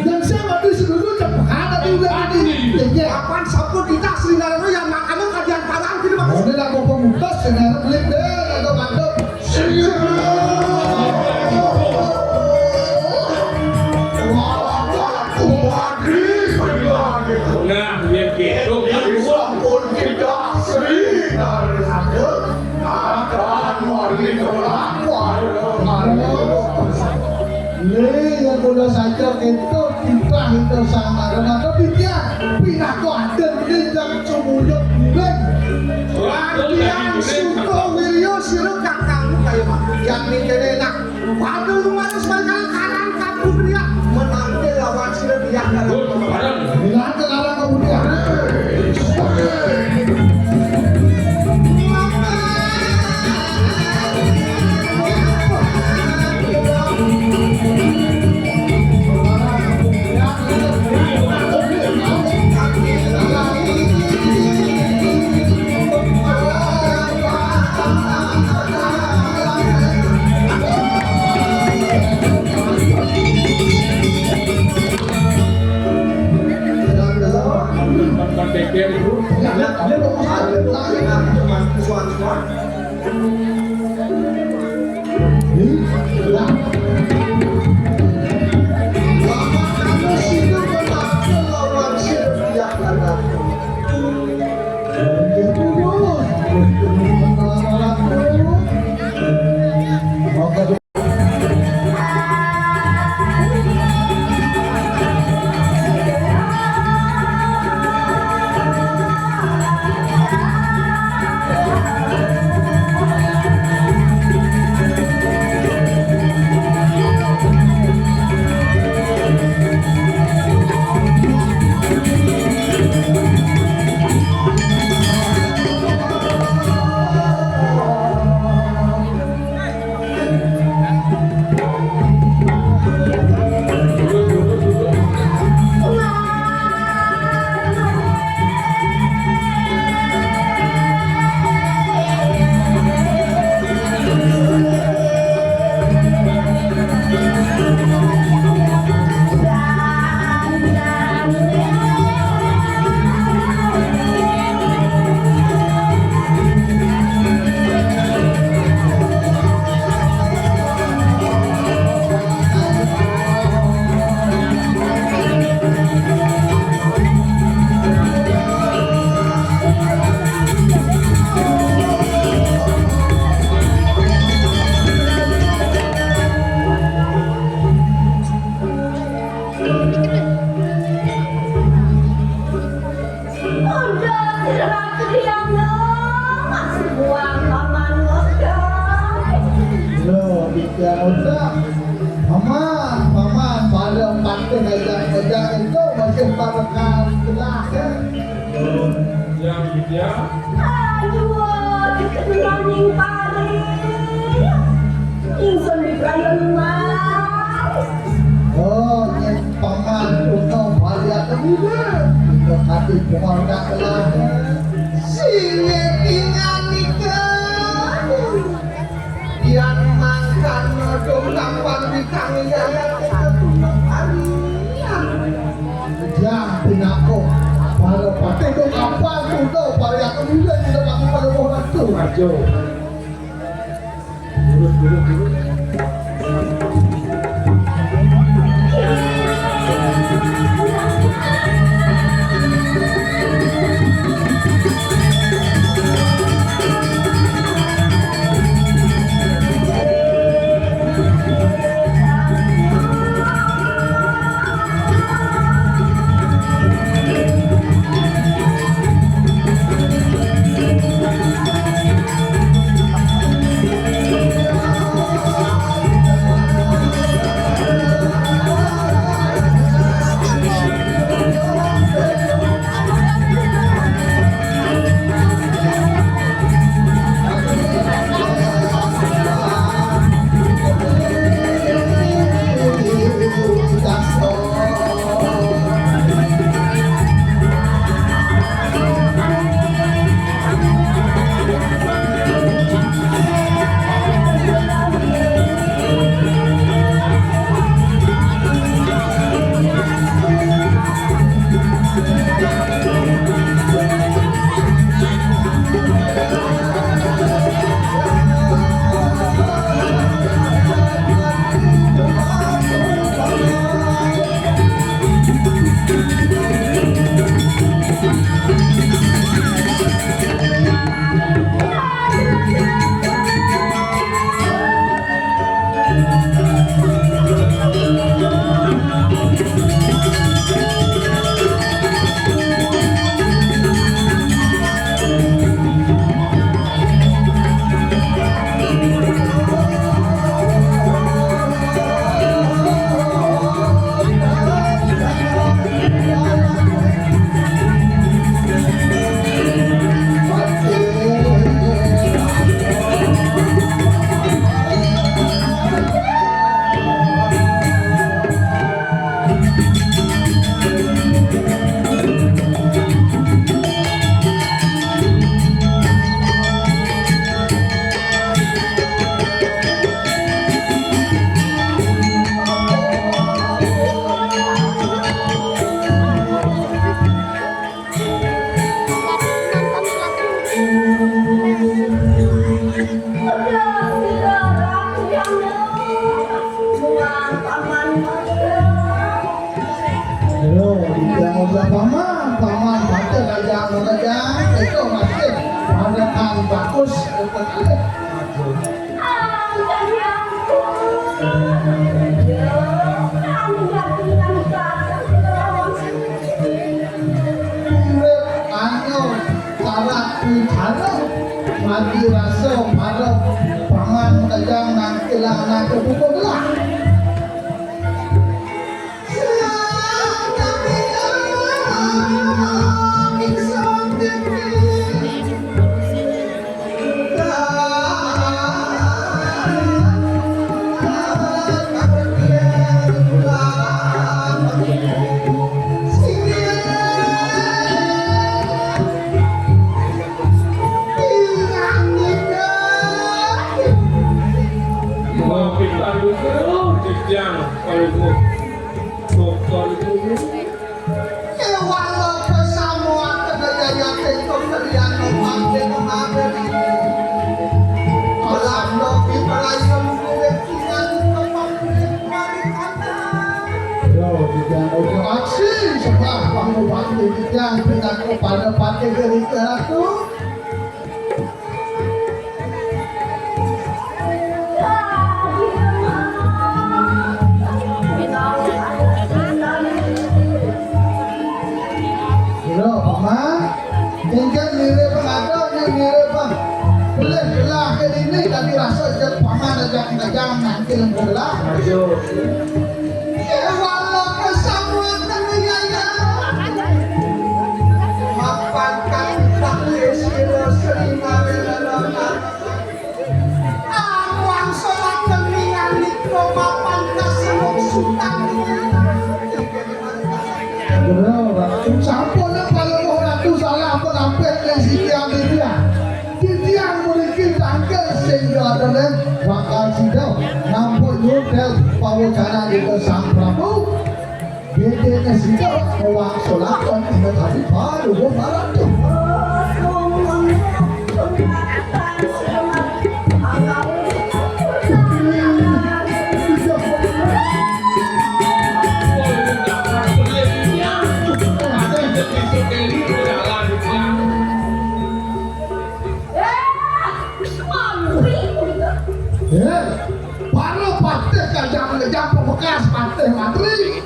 Dan saya waktu sebelum cepat ada juga ini. Apaan sapu kita selingan yang makannya kajian parang gitu Pak. Ini lah kau pemutus dengan beli deh atau bantu. Nah, yang gitu. Walaupun kita sering akan Yang boleh saja itu kita itu sama dengan tapi dia pindah kau ada beli jam semuyuk beli. Latihan Suko Wiryo Siro kakakmu kayak Pak. Yang mikirnya enak. Waduh rumahnya sebagai kanan kamu dia menanti lawan Siro dia dalam. Barang. Bilang sekarang kemudian. masih pada kalah Ya. Aduh, maning pare. Insan di perayaan mas. oh yang paman untuk varian muda untuk hati keluarga kelah sini tinggal nikah yang makan dong gampang di kangnya yang pinako kalau pakai itu kapal itu varian muda tidak pakai pada orang itu Maju. Duduk. mati rasa marah pangan tajam nanti lah nak pukul lah yang pindah kepada partai gerindra itu Yo, Mama, tinggal mirip ada mirip boleh belah ini tapi rasa je paman aja jangan nanti lembelah. Ya walau kesamuan tangan ke sang Prabu bedanya sih orang sholat kan tidak tadi baru gue marah tuh baru pasti kejam pembekas pasti materi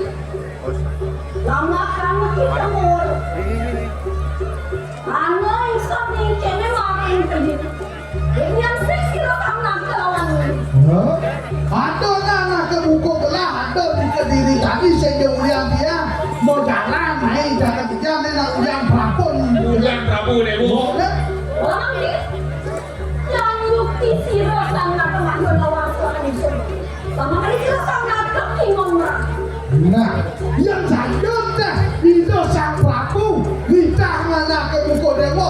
lama kamu kita mur ano isap nih kene makin tadi yang sekilo kamu nak lawan ada anak ke buku belah ada di Kediri tadi saya ulian dia mau jalan main jalan tiga nenek ulian Prapun Ulang Prabu deh bu. lama nih yang bukti siro sangat teman lawan soal itu lama kali siro sangat kekingong nah yang selanjutnya itu sang Prabu kita anak ke buku dewa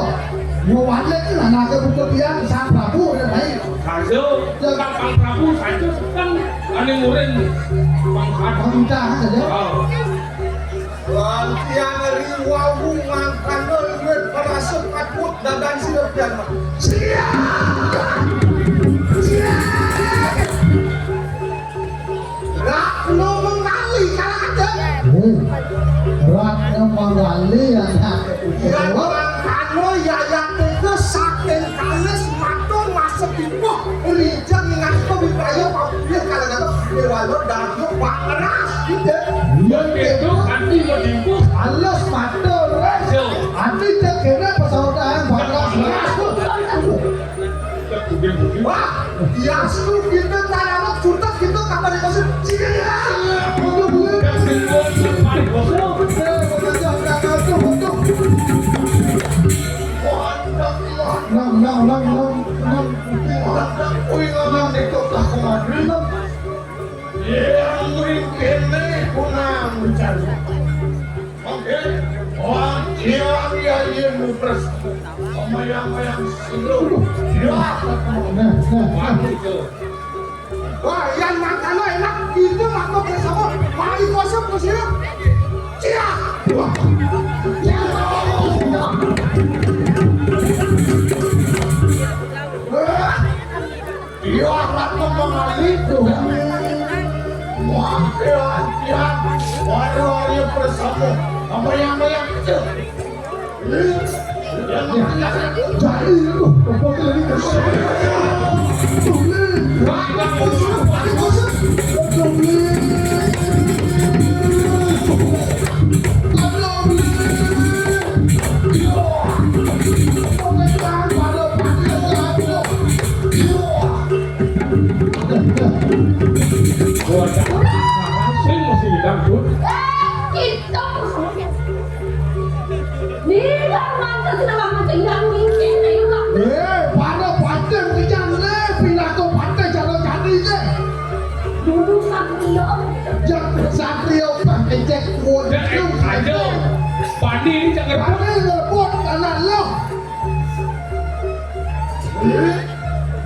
ngewajib itu anak ke buku dia sang Prabu udah baik Hasil Bang Prabu saja kan ane murin pangkat. kita saja Lantian riwau mangkan duit pada sepatut dadan silepian mah. Rak no mengali kalau ada. Ratna menggali anak ke buku Ya dewa mangkano ya yang itu saking kales maton masuk di poh rijang dengan pembicaraan dia kalau kata dewa lo dan lo panas gitu. Yang itu nanti mau dimpu. halus matur nanti terkena persaudaraan bakal Wah, ya su gitu tanah sudah gitu kapan dikasih Yang mungkin kunang mencari. Oke, orang yang mupres, yang seluruh, ya, Wah, yang makan lo enak itu makan bersama mari kosong kusir. Cia. dia akan mengalihku. Latihan, wario bersama, yang kecil. jadi itu pokoknya ini kesel Sing masih dangdut. kita nih mantan sudah macam yang mungkin ayo lah pada pantai kejam deh pidato pantai jalan jadi deh dulu satrio jangan satrio pakai cek kuat Dan aja. Padi ini jangan pada ngerebut anak lo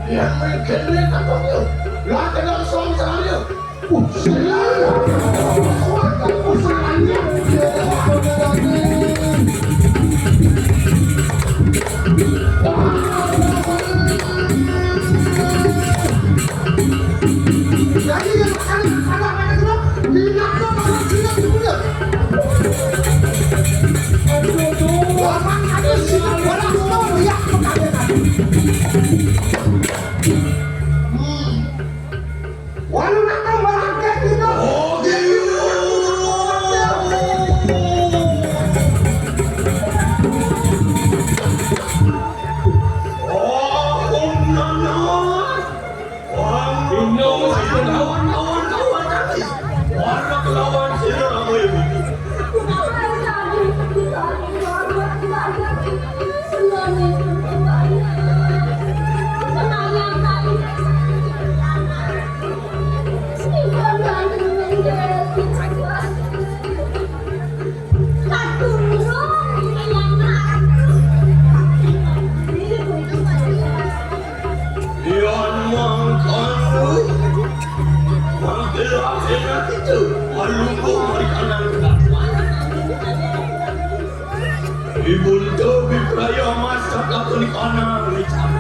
Yang mungkin dia kata tu, latihan suami saya. Jadi yang makan ada dulu. Minyak lo makan sini dulu. Orang ada sini orang tahu ya makan. Walau nak merangkai kita. Inung itu lawan. Lawan sila ramai ini. Dian mangkanu, mangkil akhirat itu. Waluku marikanan kedapan. Ibuntu bipraya masak lakon kana wicak.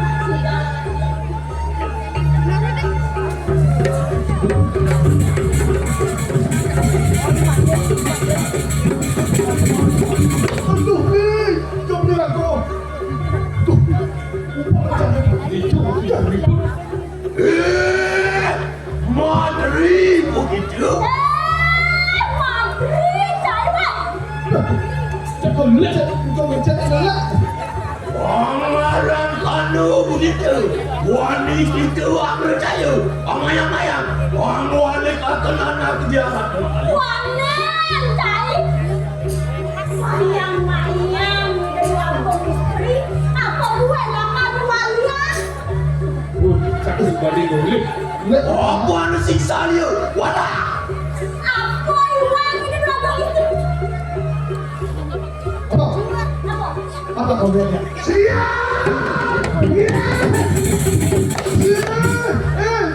Aduh, jom dia aku. Tuh, Madri begitu. Madrid, cewek. Kau mencet adalah. Amaran kanu begitu. Wani kita wak percaya. Amayang-ayang. Wang wali kata anak jahat. Wanen, cai. Mayang-mayang, dengan istri. Apa gue makan walian? Sakit banding boleh. Apa anu siksa dia? Walah. Apa uang ini berapa itu? Apa? Apa? Apa kau bilang?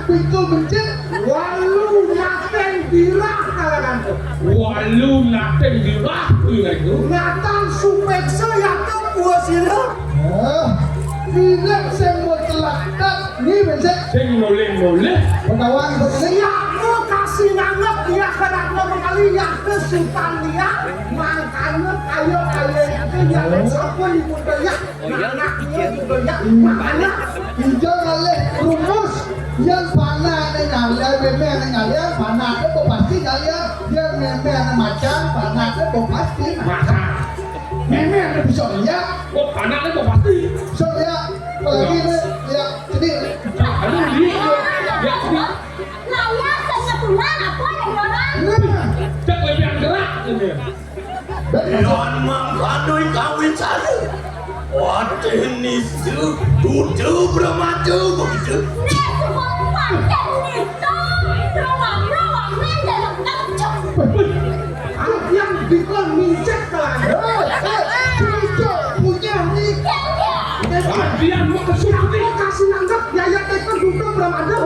Pikul mencet. Walu naten dirah kalangan tu. Walu naten dirah itu. Natang supeksa ya tu buah sirap. Minyak semua telak ni mencet. Sing boleh. Penawang betul. Ya tu kasih nganggap dia kerana berkali ya tu sultan dia. Makanya kayo itu yang siapa ibu dia. Anaknya ibu dia. Makanya Hijau oleh rumus yang panah dengan memang dengan yang panah itu pasti kalian yang memang macam panah itu pasti Maka. memang bisa lihat Oh, anaknya kok pasti. bisa lihat apalagi ini lihat jadi Aduh, dia. Ya, dia. Layak dengan bulan apa yang orang? Cek lebih gerak ini. Yon mangkanui kawin sana. Wadah ni tutu bermatu begitu. Nih semua pakai itu. Berawang-berawang nih dalam kacau. yang dikon mincet kalangan. punya ni Dia mau ke Siapa sini. kasih nganggap yaya tekon duduk beramanda.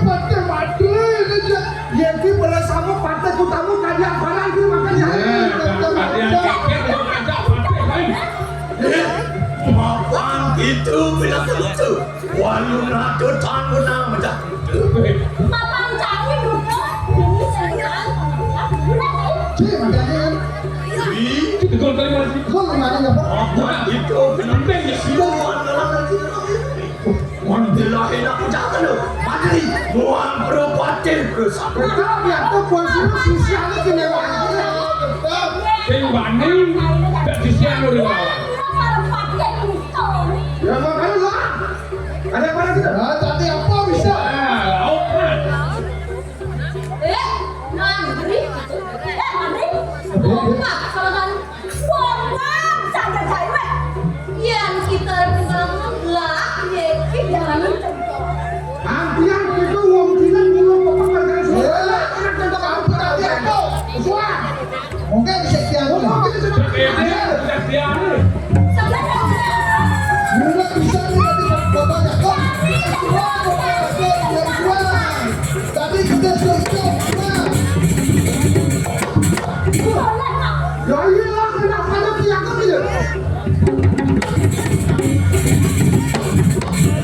pakai mati saja Yang boleh sama partai kutamu kaya barang itu makanya. Dia kekek dengan ajak partai lain. Mapan itu bila begitu. Walu nak tangguh nama dah. Mapan cari duduk. Ini sekarang. cik makanya Kita kau terima kasih. kau kemana apa Apa itu penantang ya siluman dalam nanti. Wantilah enak jangan lu. Madri, muang berobatin bersama. Betul ya tuh polisi sosialnya kemewahan. Sing banding. Tak disiano di bawah. Kalau pakai itu. Ya makanya lah. Ada apa lagi? tadi apa bisa Lauk kan. Mandri. Mandri. Enggak, kalau kan bombang saja cewek. Yang kita bilang lah, ya jangan mencoba. Ambian itu wong dina ngulung pekerjaan sosial. mungkin bisa tiang Cek ini. Cek dia ni. Sebenarnya. Mungkin bisa tadi bapak Jakob tadi kita sudah Boleh nggak? Ya iyalah kenapa tiang dia?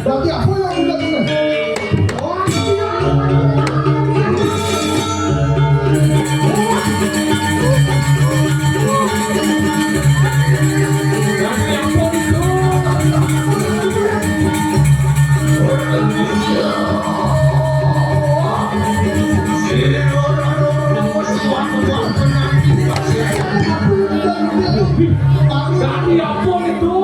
berarti apa yang udah benar Oh, iya. Tadi apa itu?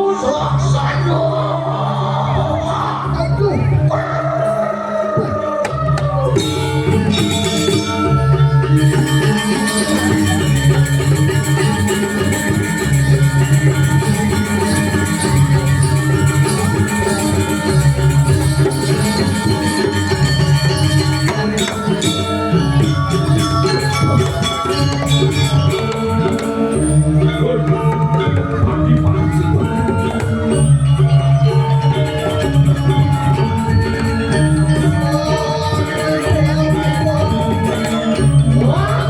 Wah,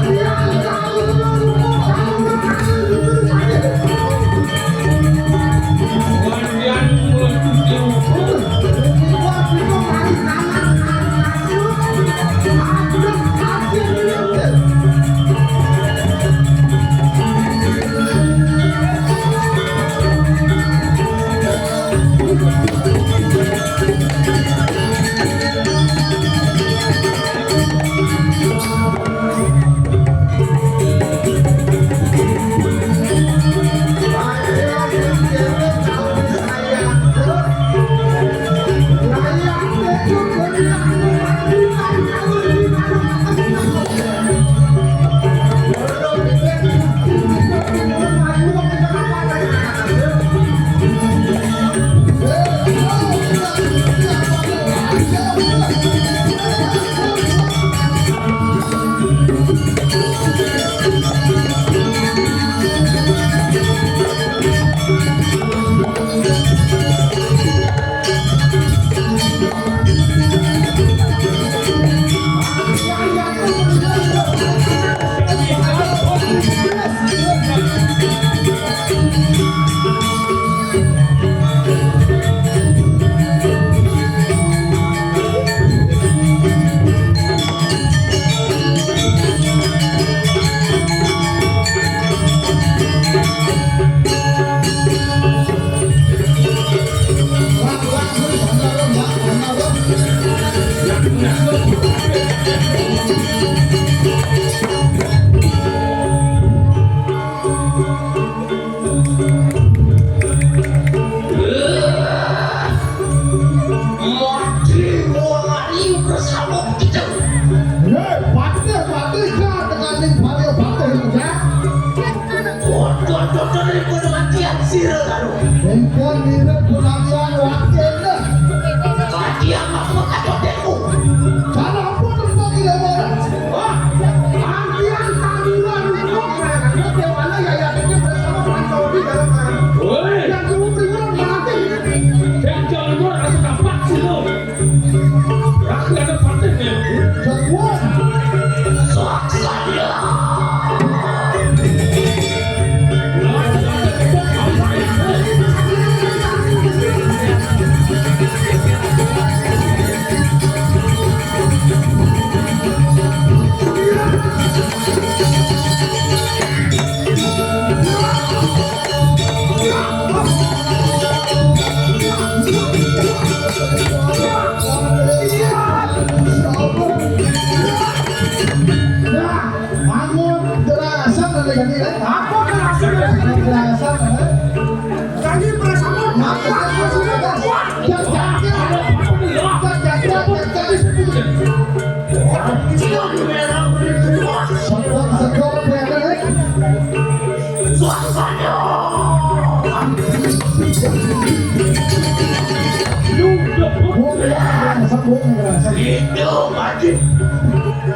Kampung merasa Itu mati.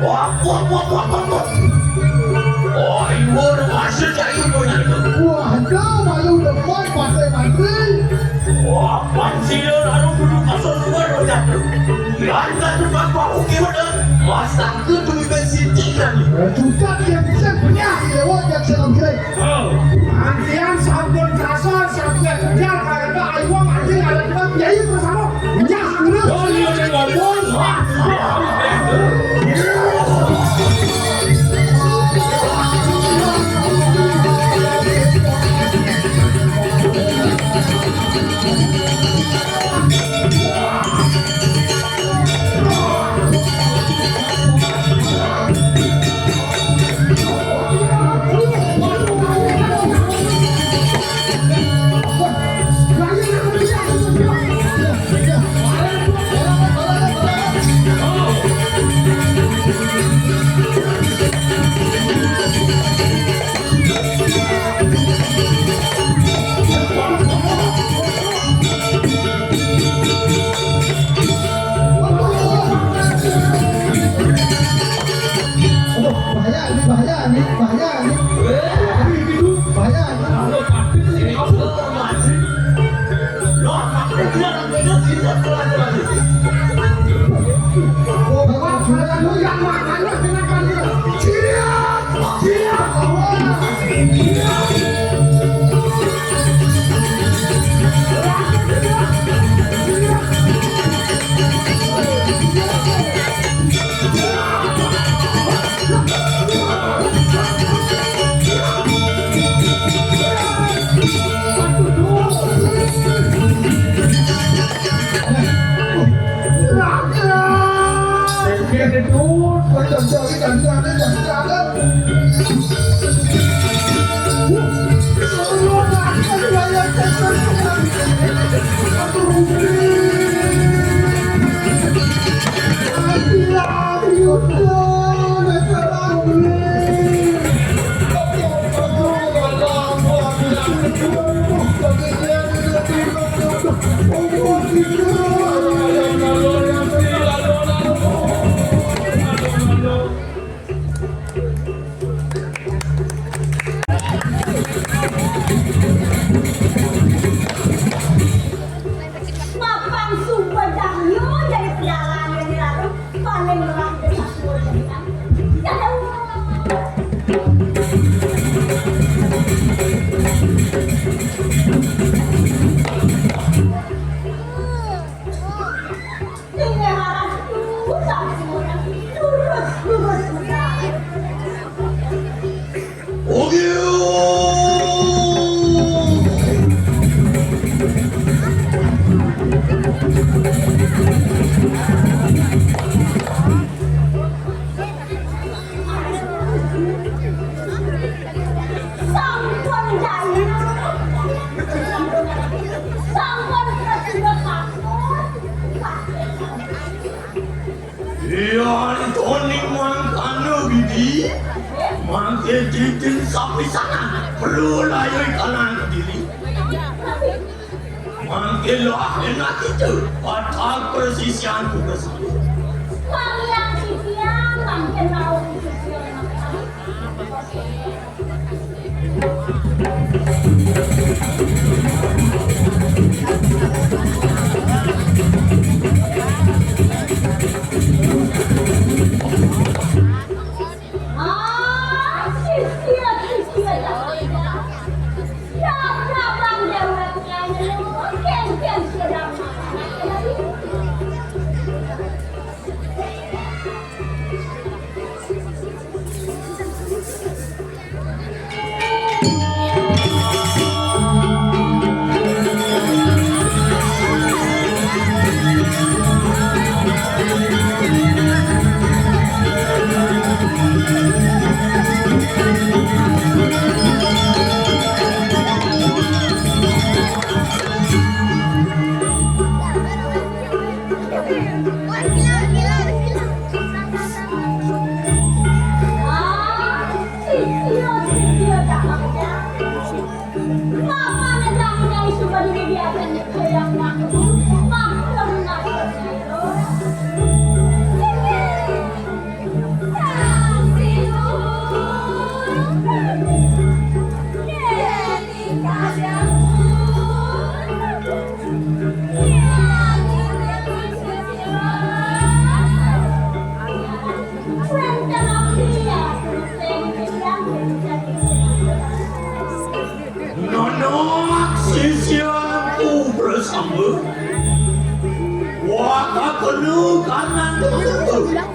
Wah. Oh, ibu masih cari ibu itu. wah dah malu depan Partai Menteri. Wah, pancil lalu duduk kasar luar rojak. Lantas bapak oke benar. Masa ke demi bensin tinggal. Juga dia bisa punya lewat yang saya kira. Oh, Antian sampun kasar sampai kerja karena ayuang anjing ada kita biaya bersama. Jangan lu. oh dia udah ngomong. Wah, harus begitu. Aduh, bahaya ini. Kalau pasti sini apa? Lu yang makannya kenapa lu? Siap. Mapan Sumedang yo dari perjalanan yang dilalu paling merah besar semua jadi kan. Ini harap susah semua lurus menang. Sampun jaya, sampun sudah takut. Yan Tony mangkano bibi. Mangke titin sapi sana. Perlu layoi kanan ke diri. Mangke lah enak itu. Patal persisian ku kesini. Kalian sisian, makin mau sisian. Maklum nak kamu. Wah, tak perlu kanan teman-teman.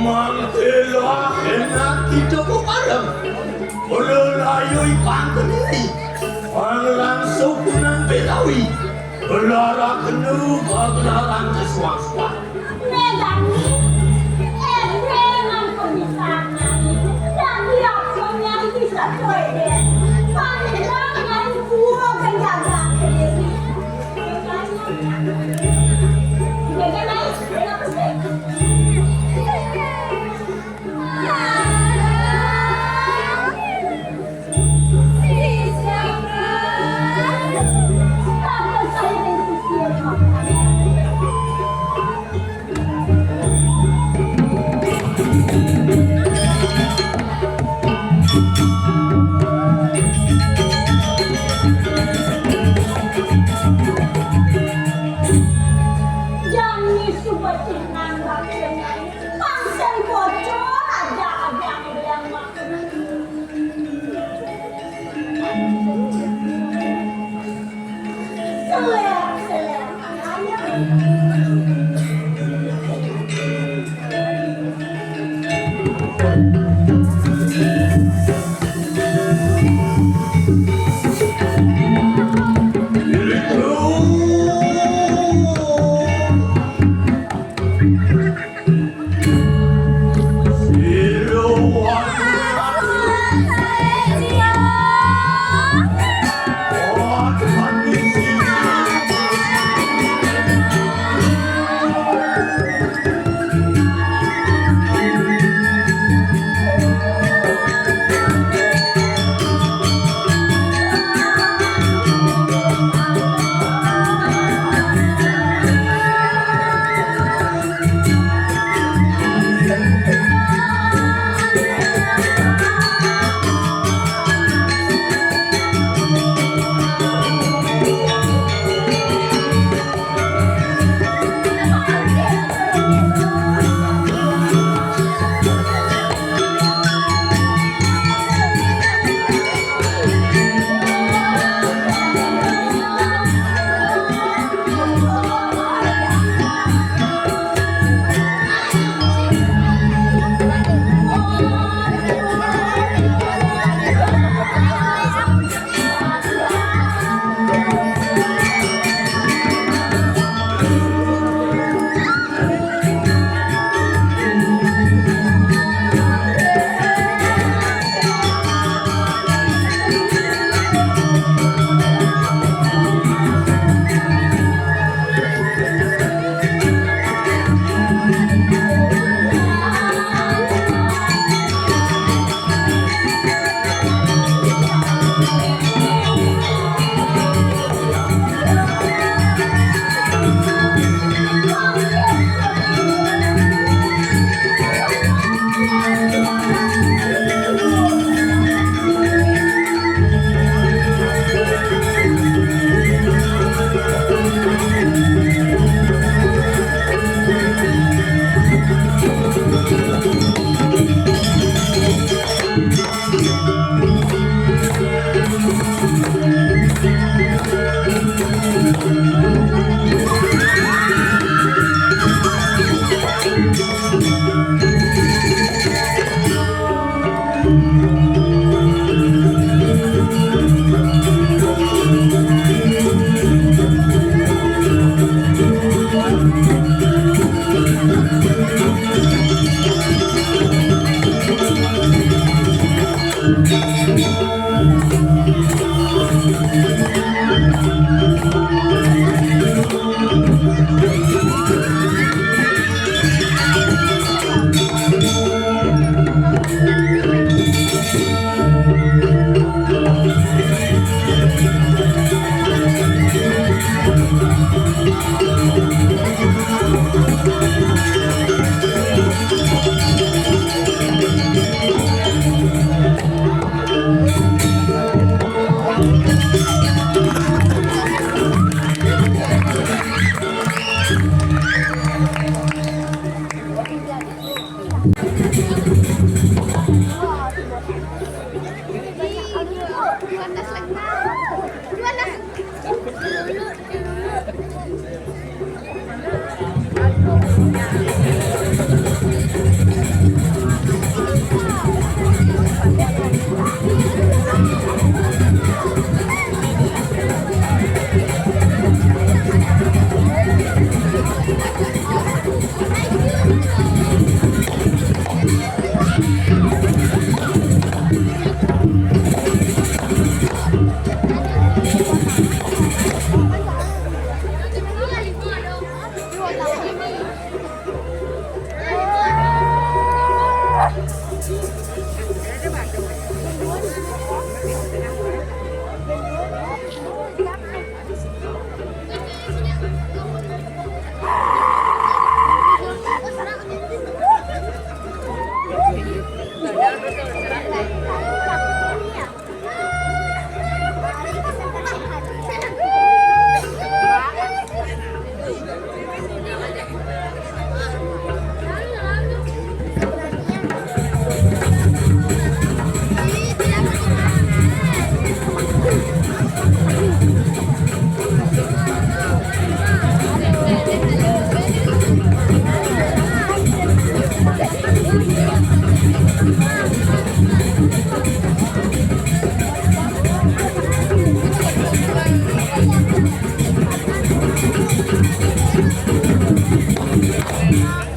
Mangkelah enak kita bermalam. Kalau layu ikan kendiri, langsung kunang belawi. Belara kenu, gelaran kesuang-suang. Thank you.